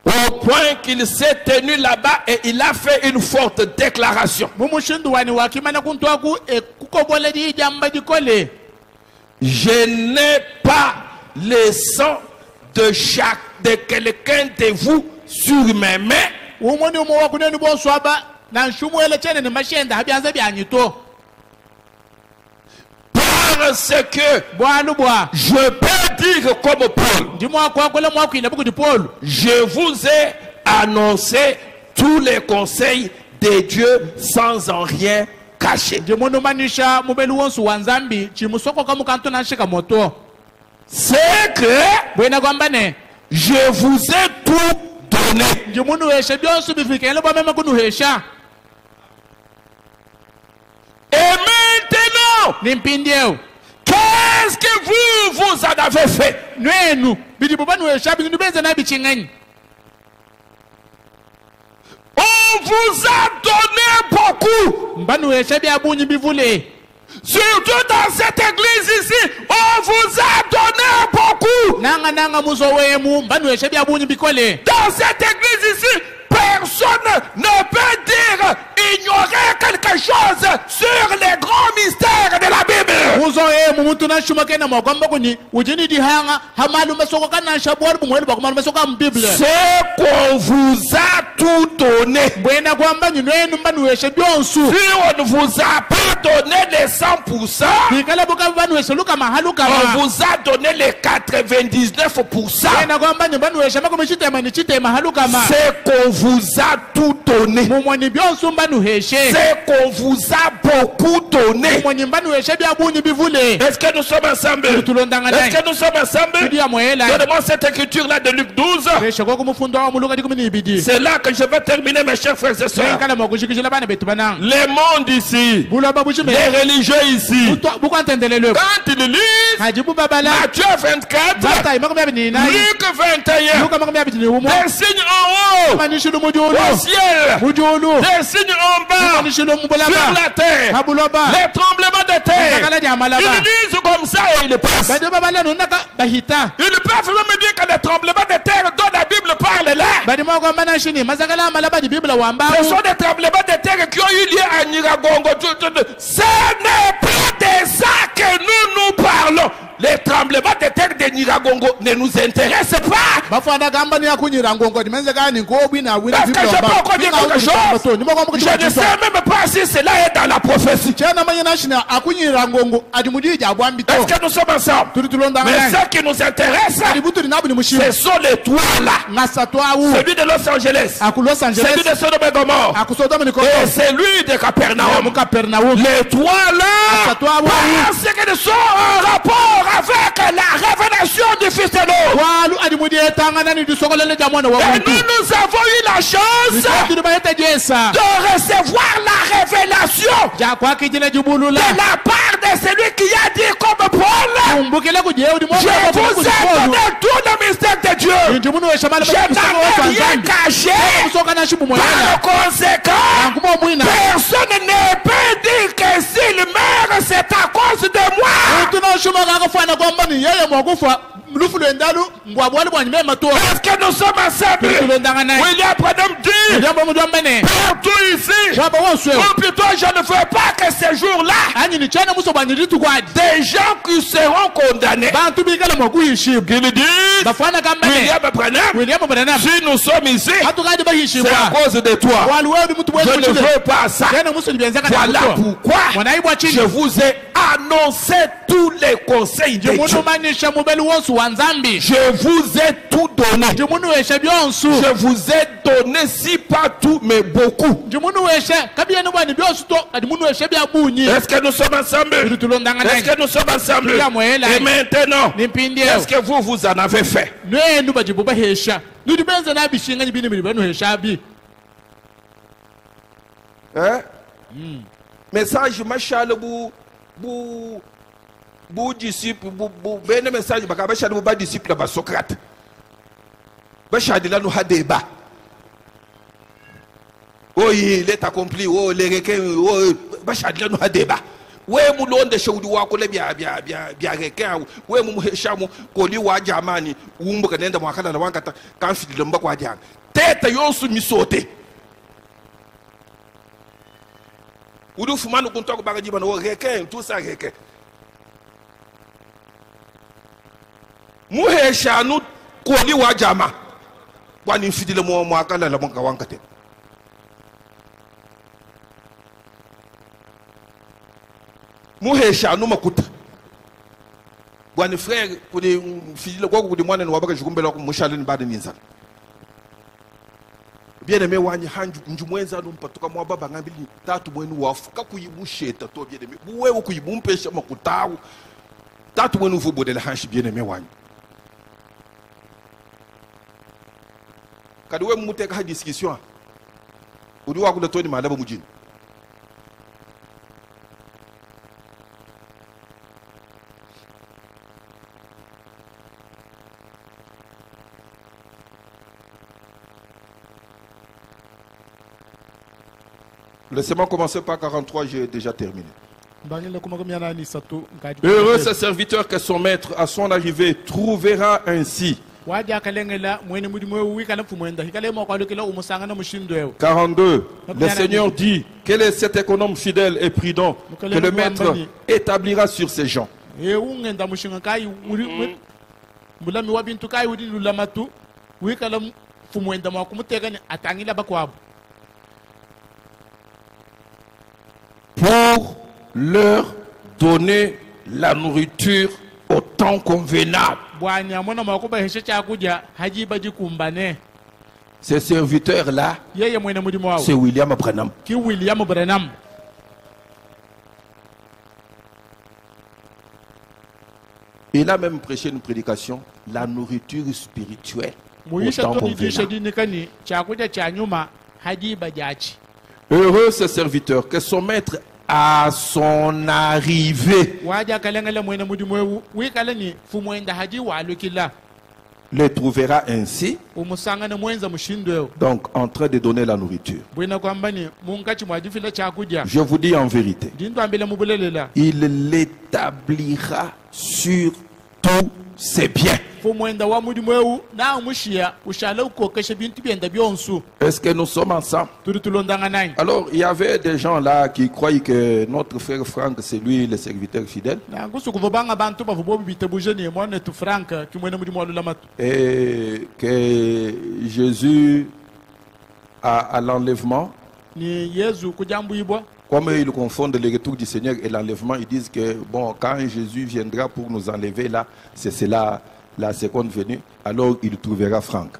Au point qu'il s'est tenu là-bas et il a fait une forte déclaration. Je n'ai pas le sang de quelqu'un de vous sur mes mains. Parce que je peux dire comme Paul, je vous ai annoncé tous les conseils de Dieu sans en rien cacher. C'est que je vous ai tout donné. Et maintenant, qu'est-ce que vous en avez fait? On vous a donné beaucoup. Surtout dans cette église ici, on vous a donné beaucoup. Dans cette église ici, personne ne peut dire ignorer quelque chose sur les grands mystères de la Bible. C'est qu'on vous a tout donné. Si on ne vous a pas donné les 100%, on vous a donné les 99%. C'est qu'on vous a tout donné. C'est qu'on vous a beaucoup donné. Est-ce que nous sommes ensemble? Est-ce que nous sommes ensemble? Donne-moi cette écriture-là de Luc 12. C'est là que je vais terminer, mes chers frères et sœurs. Les mondes ici, les religieux ici, quand ils lisent Matthieu 24, Luc 21, des signes en haut au ciel, des signes en bas sur la terre, les tremblements de terre. Ils disent comme ça et ils passent. Ils peuvent même dire que les tremblements de terre dont la Bible parle là, ce sont des tremblements de terre qui ont eu lieu à Nyiragongo. Ce n'est pas de ça que nous parlons. Les tremblements de terre de Nyiragongo ne nous intéressent pas. Est-ce que je peux encore dire quelque chose? Je ne sais même pas si cela est dans la prophétie. Est-ce que nous sommes ensemble? Mais ce qui nous intéresse, ce sont les toits là. Celui de Los Angeles, celui de Sodome et Gomorrhe, et celui de Capernaum. Les toits là, parce qu'ils sont en rapport avec la révélation du Fils de l'homme. Et nous avons eu la chance de recevoir la révélation de la part de celui qui a dit comme Paul, je vous ai donné tout le mystère de Dieu. Je n'en ai rien caché. Par conséquent, personne ne peut dire que s'il meurt, c'est à cause de moi. Est-ce que nous sommes ensemble? William Branham dit partout ici, ou plutôt je ne veux pas que ces jours-là, des gens qui seront condamnés, qui disent William Branham, si nous sommes ici, c'est à cause de toi. Je ne veux pas ça. Voilà pourquoi je vous ai annoncé tous les conseils de Dieu. Je vous ai tout donné. Je vous ai donné, si pas tout, mais beaucoup. Est-ce que nous sommes ensemble? Est-ce que nous sommes ensemble? Et maintenant, est-ce que vous en avez fait? Hein? Message machal bu disciple ben message bakabasha bu disciple ba Socrate bashadi la no ha débat. Oui, il est accompli. Oh, les requins, oh, bashadi la no ha débat. Ouais, mu londe shawdi wa ko le bia requin. Ouais, mu heshamu ko li wa jamani umbu kanenda mwakala na wankata kan fidile mbako ajang. Tete yonsu misote. Udu fumanu kuntoka bagaji bana wo requin tout ça requin. Mu heshanu ko li wa jama. Wani fidile mo mwakala la mwanka wankate. Muhesha no makuta bwana frère kudi fidile kwa kudi mwana wabaka jukumbela ku mushalini bade ninza bien aimé wani hanju njumwenza no mpatuka mwa baba ngambili tatu mwenu wafuka kuyibusheta to bien aimé buwewe kuyibumpesha makutawu tatu mwenu vubodela hanshi bien aimé wani kadi we muteka ha discussion udi wa kula toni malaba mujini. Laissez-moi commencer par 43, j'ai déjà terminé. Heureux ce serviteur que son maître à son arrivée trouvera ainsi. 42. Le Seigneur dit, quel est cet économe fidèle et prudent que le maître établira sur ses gens? Pour leur donner la nourriture au temps convenable. Ces serviteurs-là, c'est William Branham. Il a même prêché une prédication, la nourriture spirituelle au temps convenable. Heureux ce serviteur que son maître à son arrivée le trouvera ainsi, donc en train de donner la nourriture. Je vous dis en vérité, il l'établira sur tous ses biens. Est-ce que nous sommes ensemble? Alors il y avait des gens là qui croyaient que notre frère Franck c'est lui le serviteur fidèle et que Jésus à l'enlèvement, comme ils confondent le retour du Seigneur et l'enlèvement, ils disent que bon, quand Jésus viendra pour nous enlever là, c'est cela la seconde venue, alors il trouvera Franck.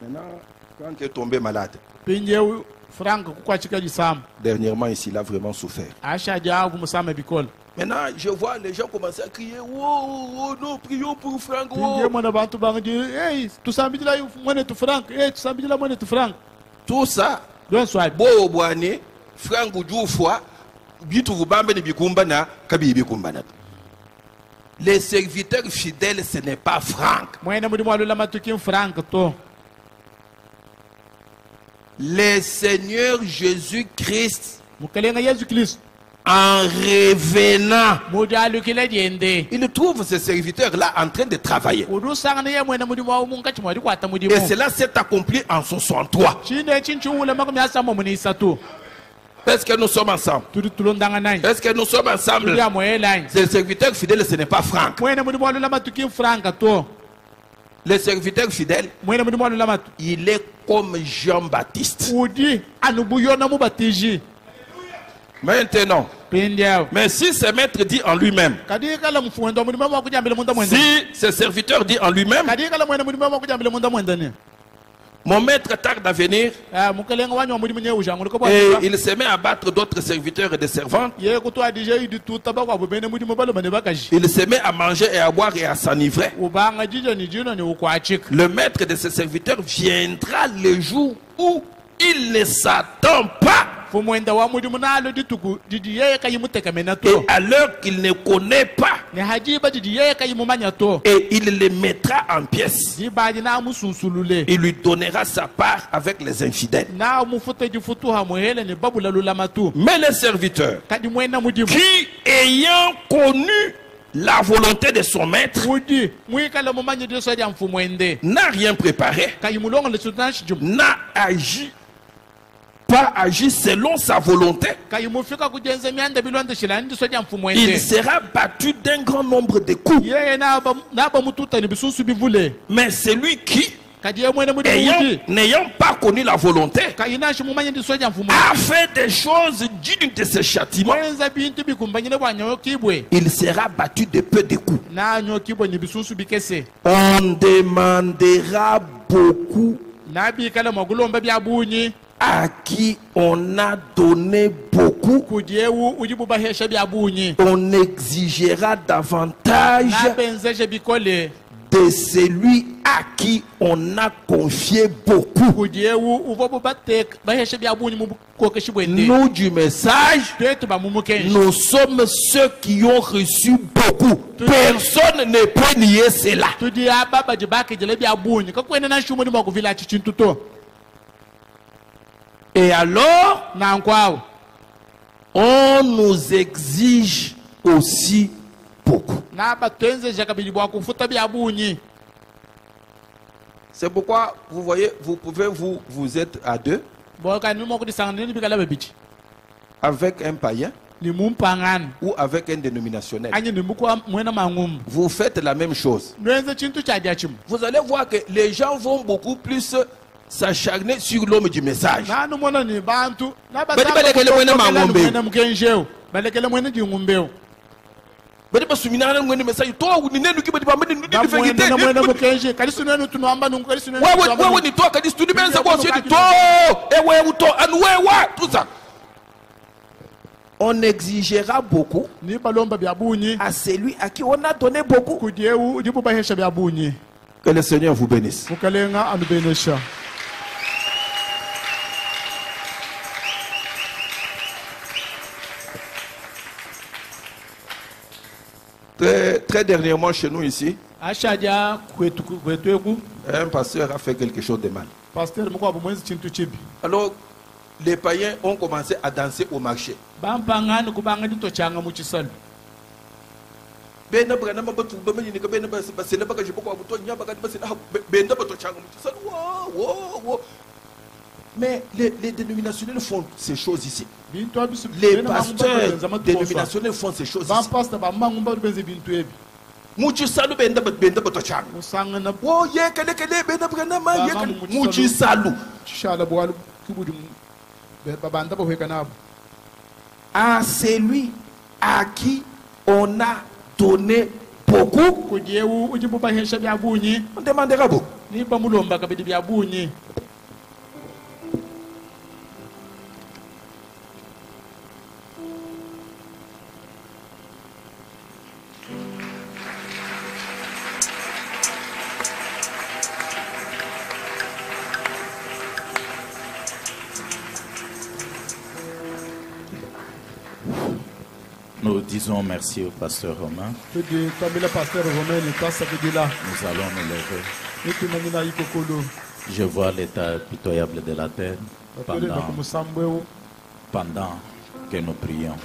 Maintenant, Franck est tombé malade. Dernièrement, ici, il a vraiment souffert. Maintenant, je vois les gens commencer à crier, oh, oh non, prions pour Franck. Oh. Tout ça, Franck les serviteurs fidèles, ce n'est pas Franck. le Seigneur Jésus-Christ, mukalenga Yesu Kristo en revenant, mudalu kile diende il trouve ce serviteur-là en train de travailler. udu sangana ye mwena mudimu wa munga chimwadi kwata mudimu Et cela s'est accompli en 63. chine chinchu ule makumya samo munisatu Est-ce que nous sommes ensemble? tudu tulondanga nai Est-ce que nous sommes ensemble? ya moyela Ce serviteur fidèle, ce n'est pas Franck. mwena mudimu wa lama tuki franka to Le serviteur fidèle, mwena mudimu wa lama il est comme Jean-Baptiste. udi anubuyo na mubatiji Maintenant, pindia mais si ce maître dit en lui-même, kadika la mfuendo mudimu wa kujambele munda mwenda si ce serviteur dit en lui-même, kadika la mwena mudimu wa kujambele munda mwenda ni mon maître tarde à venir, mukalenga wanyo mudimu nye ujangu ko et il se met à battre d'autres serviteurs et des servantes, ye kutoa DJ du tout tabakwa bubene mudimu balo bane bakaji il se met à manger et à boire et à s'enivrer. ubanga jijo ni jino ni ukwachika Le maître de ce serviteur viendra le jour où il ne s'attend pas fumwenda wa mudimu nalo dituku didi yeye kayimuteka et menato à l'heure qu'il ne connaît pas, ni hajiba didi yeye kayimumanya to et il le mettra en pièces. dibaji na musunsulule Il lui donnera sa part avec les infidèles. na mufute jifutuha muhele ni babula lulamatu Mais les serviteurs kadi mwena mudimu qui, ayant connu la volonté de son maître, mudi mwikala mumanya de soja mfumwende n'a rien préparé, kayimulonga le sultanshi jum n'a pas agi selon sa volonté, kayimufika kujenza mianda bilonde shilani soja il mfumwende sera battu d'un grand nombre de coups. yeye na ba mututa ni bisusu bivule Mais celui qui, kadi ye mwena mudimu mudi n'ayant pas connu la volonté, kayinashi mumanya ndi soja mfumwende a fait des choses dignes de ce châtiment, mwenza bintu bikumbanyine bwanyo kibwe il sera battu de peu de coups. nanyo kibwe ni bisusu bikese On demandera beaucoup nabikala magulomba byabunyi à qui on a donné beaucoup. kudiewu ujibubahesha byabunyi On exigera davantage nabenzeje bikole de celui à qui on a confié beaucoup. kudiewu uvobubatek bahesha byabunyi mukokeshi bwende Nous du message, twetu bamumukenshi nous sommes ceux qui ont reçu beaucoup. Personne ne peut nier cela. tudi ababa jibake jele byabunyi kakwene na shumuni mwakuvila chichintu to Et alors, nankwawo on nous exige aussi beaucoup. naba twenzeje kabili bwakufuta byabunyi C'est pourquoi, vous voyez, vous pouvez vous êtes à deux bokani mwakudisanga nini bikala babiti avec un païen ni mumpangana ou avec un dénominationnel. anye ni mukwa mwena mangum Vous faites la même chose. nwenze chintu chaja chimu Vous allez voir que les gens vont beaucoup plus s'acharner sur l'homme du message. nanu mona ni bantu Badi balekele mwene mangombe. mwene mkenjeo balekele mwene jingumbeo Badi basuminana mwene message. Toi, ou ni nenu ki badi bamene nudi na difengite. mwene mkenje kalisu nenu tunuamba nungu kalisu nenu Wewe ni toi kadis tu ni benza kwa sio to. Ewe uto anwewa tout ça. On exigera beaucoup ni balomba byabunyi à celui à qui on a donné beaucoup. kudiewu ujibubahesha byabunyi Que le Seigneur vous bénisse. mukalenga anubenesha Très dernièrement chez nous ici, ashaja kwetu un pasteur a fait quelque chose de mal. pasteur mukwa bumwenzi chintu chibi Alors, les païens ont commencé à danser au marché. bampangani kubanga ditochanga muchisalu Benda brana mabatu bamenyi ni kabena basela baka jiboko abuto nyaba kadi basela benda bato changa mutisana wo. Mais les dénominationnels font ces choses ici. bintu abisu Les pasteurs dénominationnels font ces choses ici. bampasta bamangumba benze bintu ebi Muchisalu benda bato changa. musanga na Wo ye kele benda brana ma ye kele muchisalu. chishala bwalu kibudi babanda boheka nabo À celui à qui on a donné beaucoup, kudiewu ujibubahesha byabunyi on demandera beaucoup. ni bamulomba kabidi byabunyi Nous disons merci au pasteur Romain. tudi tambila pasteur Romain ni tasa kudila Nous allons nous lever. nitu nangina ikokolo Je vois l'état pitoyable de la terre pendant que nous prions.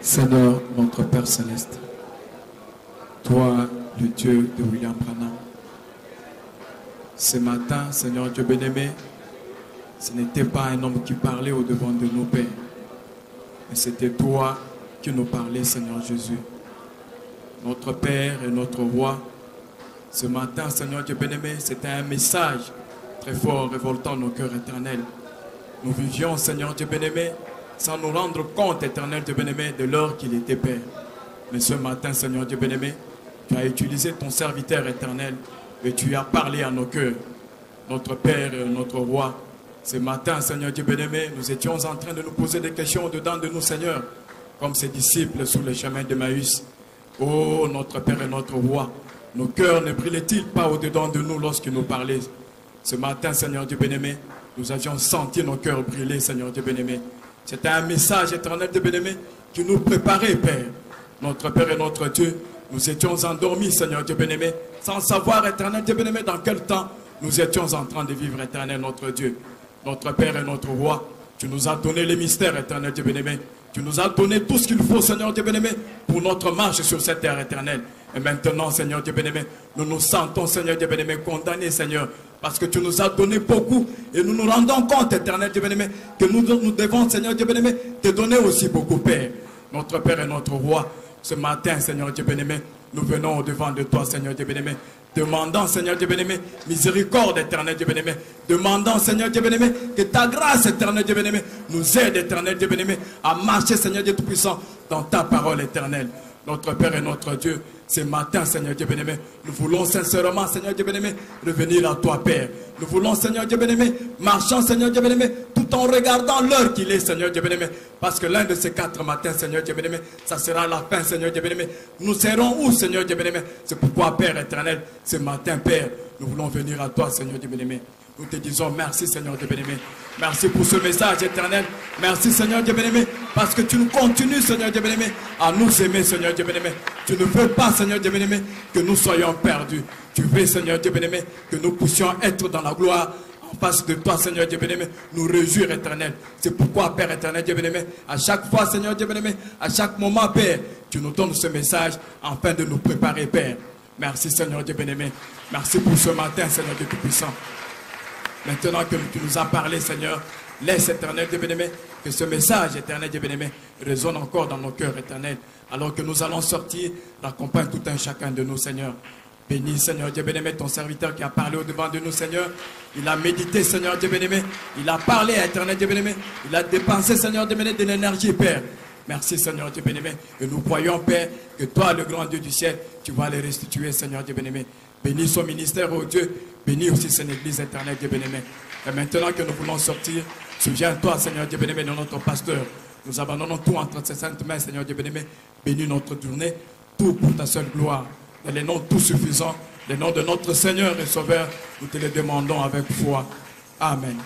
Seigneur, notre Père Céleste, toi, le Dieu de William Branham, ce matin, Seigneur Dieu bien-aimé, ce n'était pas un homme qui parlait au-devant de nos pères, mais c'était toi qui nous parlais, Seigneur Jésus. Notre Père et notre Roi, ce matin, Seigneur Dieu bien-aimé, c'était un message très fort, révoltant nos cœurs éternels. Nous vivions, Seigneur Dieu bien-aimé, sans nous rendre compte, éternel Dieu bien-aimé, de l'heure qu'il était Père. Mais ce matin, Seigneur Dieu bien-aimé, tu as utilisé ton serviteur éternel et tu as parlé à nos cœurs. Notre Père et notre Roi, ce matin, Seigneur Dieu bien-aimé, nous étions en train de nous poser des questions au-dedans de nous, Seigneur, comme ces disciples sur le chemin d'Emmaüs. Oh, notre Père et notre Roi, nos cœurs ne brillaient-ils pas au-dedans de nous lorsqu'il nous parlait? Ce matin, Seigneur Dieu bien-aimé, nous avions senti nos cœurs briller, Seigneur Dieu bien-aimé. C'était un message éternel de bien-aimé qui nous préparait, Père. Notre Père et notre Dieu, nous étions endormis, Seigneur Dieu bien-aimé, sans savoir, éternel Dieu bien-aimé, dans quel temps nous étions en train de vivre, éternel notre Dieu. Notre Père et notre Roi, tu nous as donné les mystères, éternel Dieu bien-aimé. Tu nous as donné tout ce qu'il faut, Seigneur Dieu bien-aimé, pour notre marche sur cette terre éternelle. Et maintenant, Seigneur Dieu bien-aimé, nous nous sentons, Seigneur Dieu bien-aimé, condamnés, Seigneur, parce que tu nous as donné beaucoup et nous nous rendons compte, éternel Dieu bien-aimé, que nous devons, Seigneur Dieu bien-aimé, te donner aussi beaucoup, Père. Notre Père et notre Roi, ce matin, Seigneur Dieu bien-aimé, nous venons au-devant de toi, Seigneur Dieu bien-aimé, demandant, Seigneur Dieu bien-aimé, miséricorde, éternel Dieu bien-aimé, demandant, Seigneur Dieu bien-aimé, que ta grâce, éternel Dieu bien-aimé, nous aide, éternel Dieu bien-aimé, à marcher, Seigneur Dieu tout-puissant, dans ta parole éternelle. Notre Père et notre Dieu, ce matin, Seigneur Dieu bien-aimé, nous voulons sincèrement, Seigneur Dieu bien-aimé, revenir à toi, Père. Nous voulons, Seigneur Dieu bien-aimé, marchant, Seigneur Dieu bien-aimé, tout en regardant l'heure qu'il est, Seigneur Dieu bien-aimé. Parce que l'un de ces 4 matins, Seigneur Dieu bien-aimé, ça sera la fin, Seigneur Dieu bien-aimé. Nous serons où, Seigneur Dieu bien-aimé? C'est pourquoi, Père éternel, ce matin, Père, nous voulons venir à toi, Seigneur Dieu bien-aimé. Nous te disons merci, Seigneur Dieu bien-aimé. Merci pour ce message éternel. Merci, Seigneur Dieu bien-aimé, parce que tu nous continues, Seigneur Dieu bien-aimé, à nous aimer, Seigneur Dieu bien-aimé. Tu ne veux pas, Seigneur Dieu bien-aimé, que nous soyons perdus. Tu veux, Seigneur Dieu bien-aimé, que nous puissions être dans la gloire en face de toi, Seigneur Dieu bien-aimé, nous réjouir, éternel. C'est pourquoi, Père éternel, Dieu bien-aimé, à chaque fois, Seigneur Dieu bien-aimé, à chaque moment, Père, tu nous donnes ce message afin de nous préparer, Père. Merci, Seigneur Dieu bien-aimé. Merci pour ce matin, Seigneur Dieu Tout-Puissant. Maintenant que tu nous as parlé, Seigneur, laisse, éternel Dieu bien-aimé, que ce message, éternel Dieu bien-aimé, résonne encore dans nos cœurs, éternel. Alors que nous allons sortir, raccompagne tout un chacun de nous, Seigneur. Bénis, Seigneur Dieu bien-aimé, ton serviteur qui a parlé au-devant de nous, Seigneur. Il a médité, Seigneur Dieu bien-aimé. Il a parlé, éternel Dieu bien-aimé. Il a dépensé, Seigneur Dieu bien-aimé, de l'énergie, Père. Merci, Seigneur Dieu bien-aimé. Et nous croyons, Père, que toi, le grand Dieu du ciel, tu vas les restituer, Seigneur Dieu bien-aimé. Bénis son ministère, oh Dieu. Bénis aussi son église, éternelle Dieu bien-aimé. Et maintenant que nous voulons sortir, souviens-toi, Seigneur Dieu bien-aimé, de notre pasteur. Nous abandonnons tout entre ses saintes mains, Seigneur Dieu bien-aimé. Bénis notre journée, tout pour ta seule gloire. Dans les noms tout suffisants, les noms de notre Seigneur et Sauveur, nous te les demandons avec foi. Amen.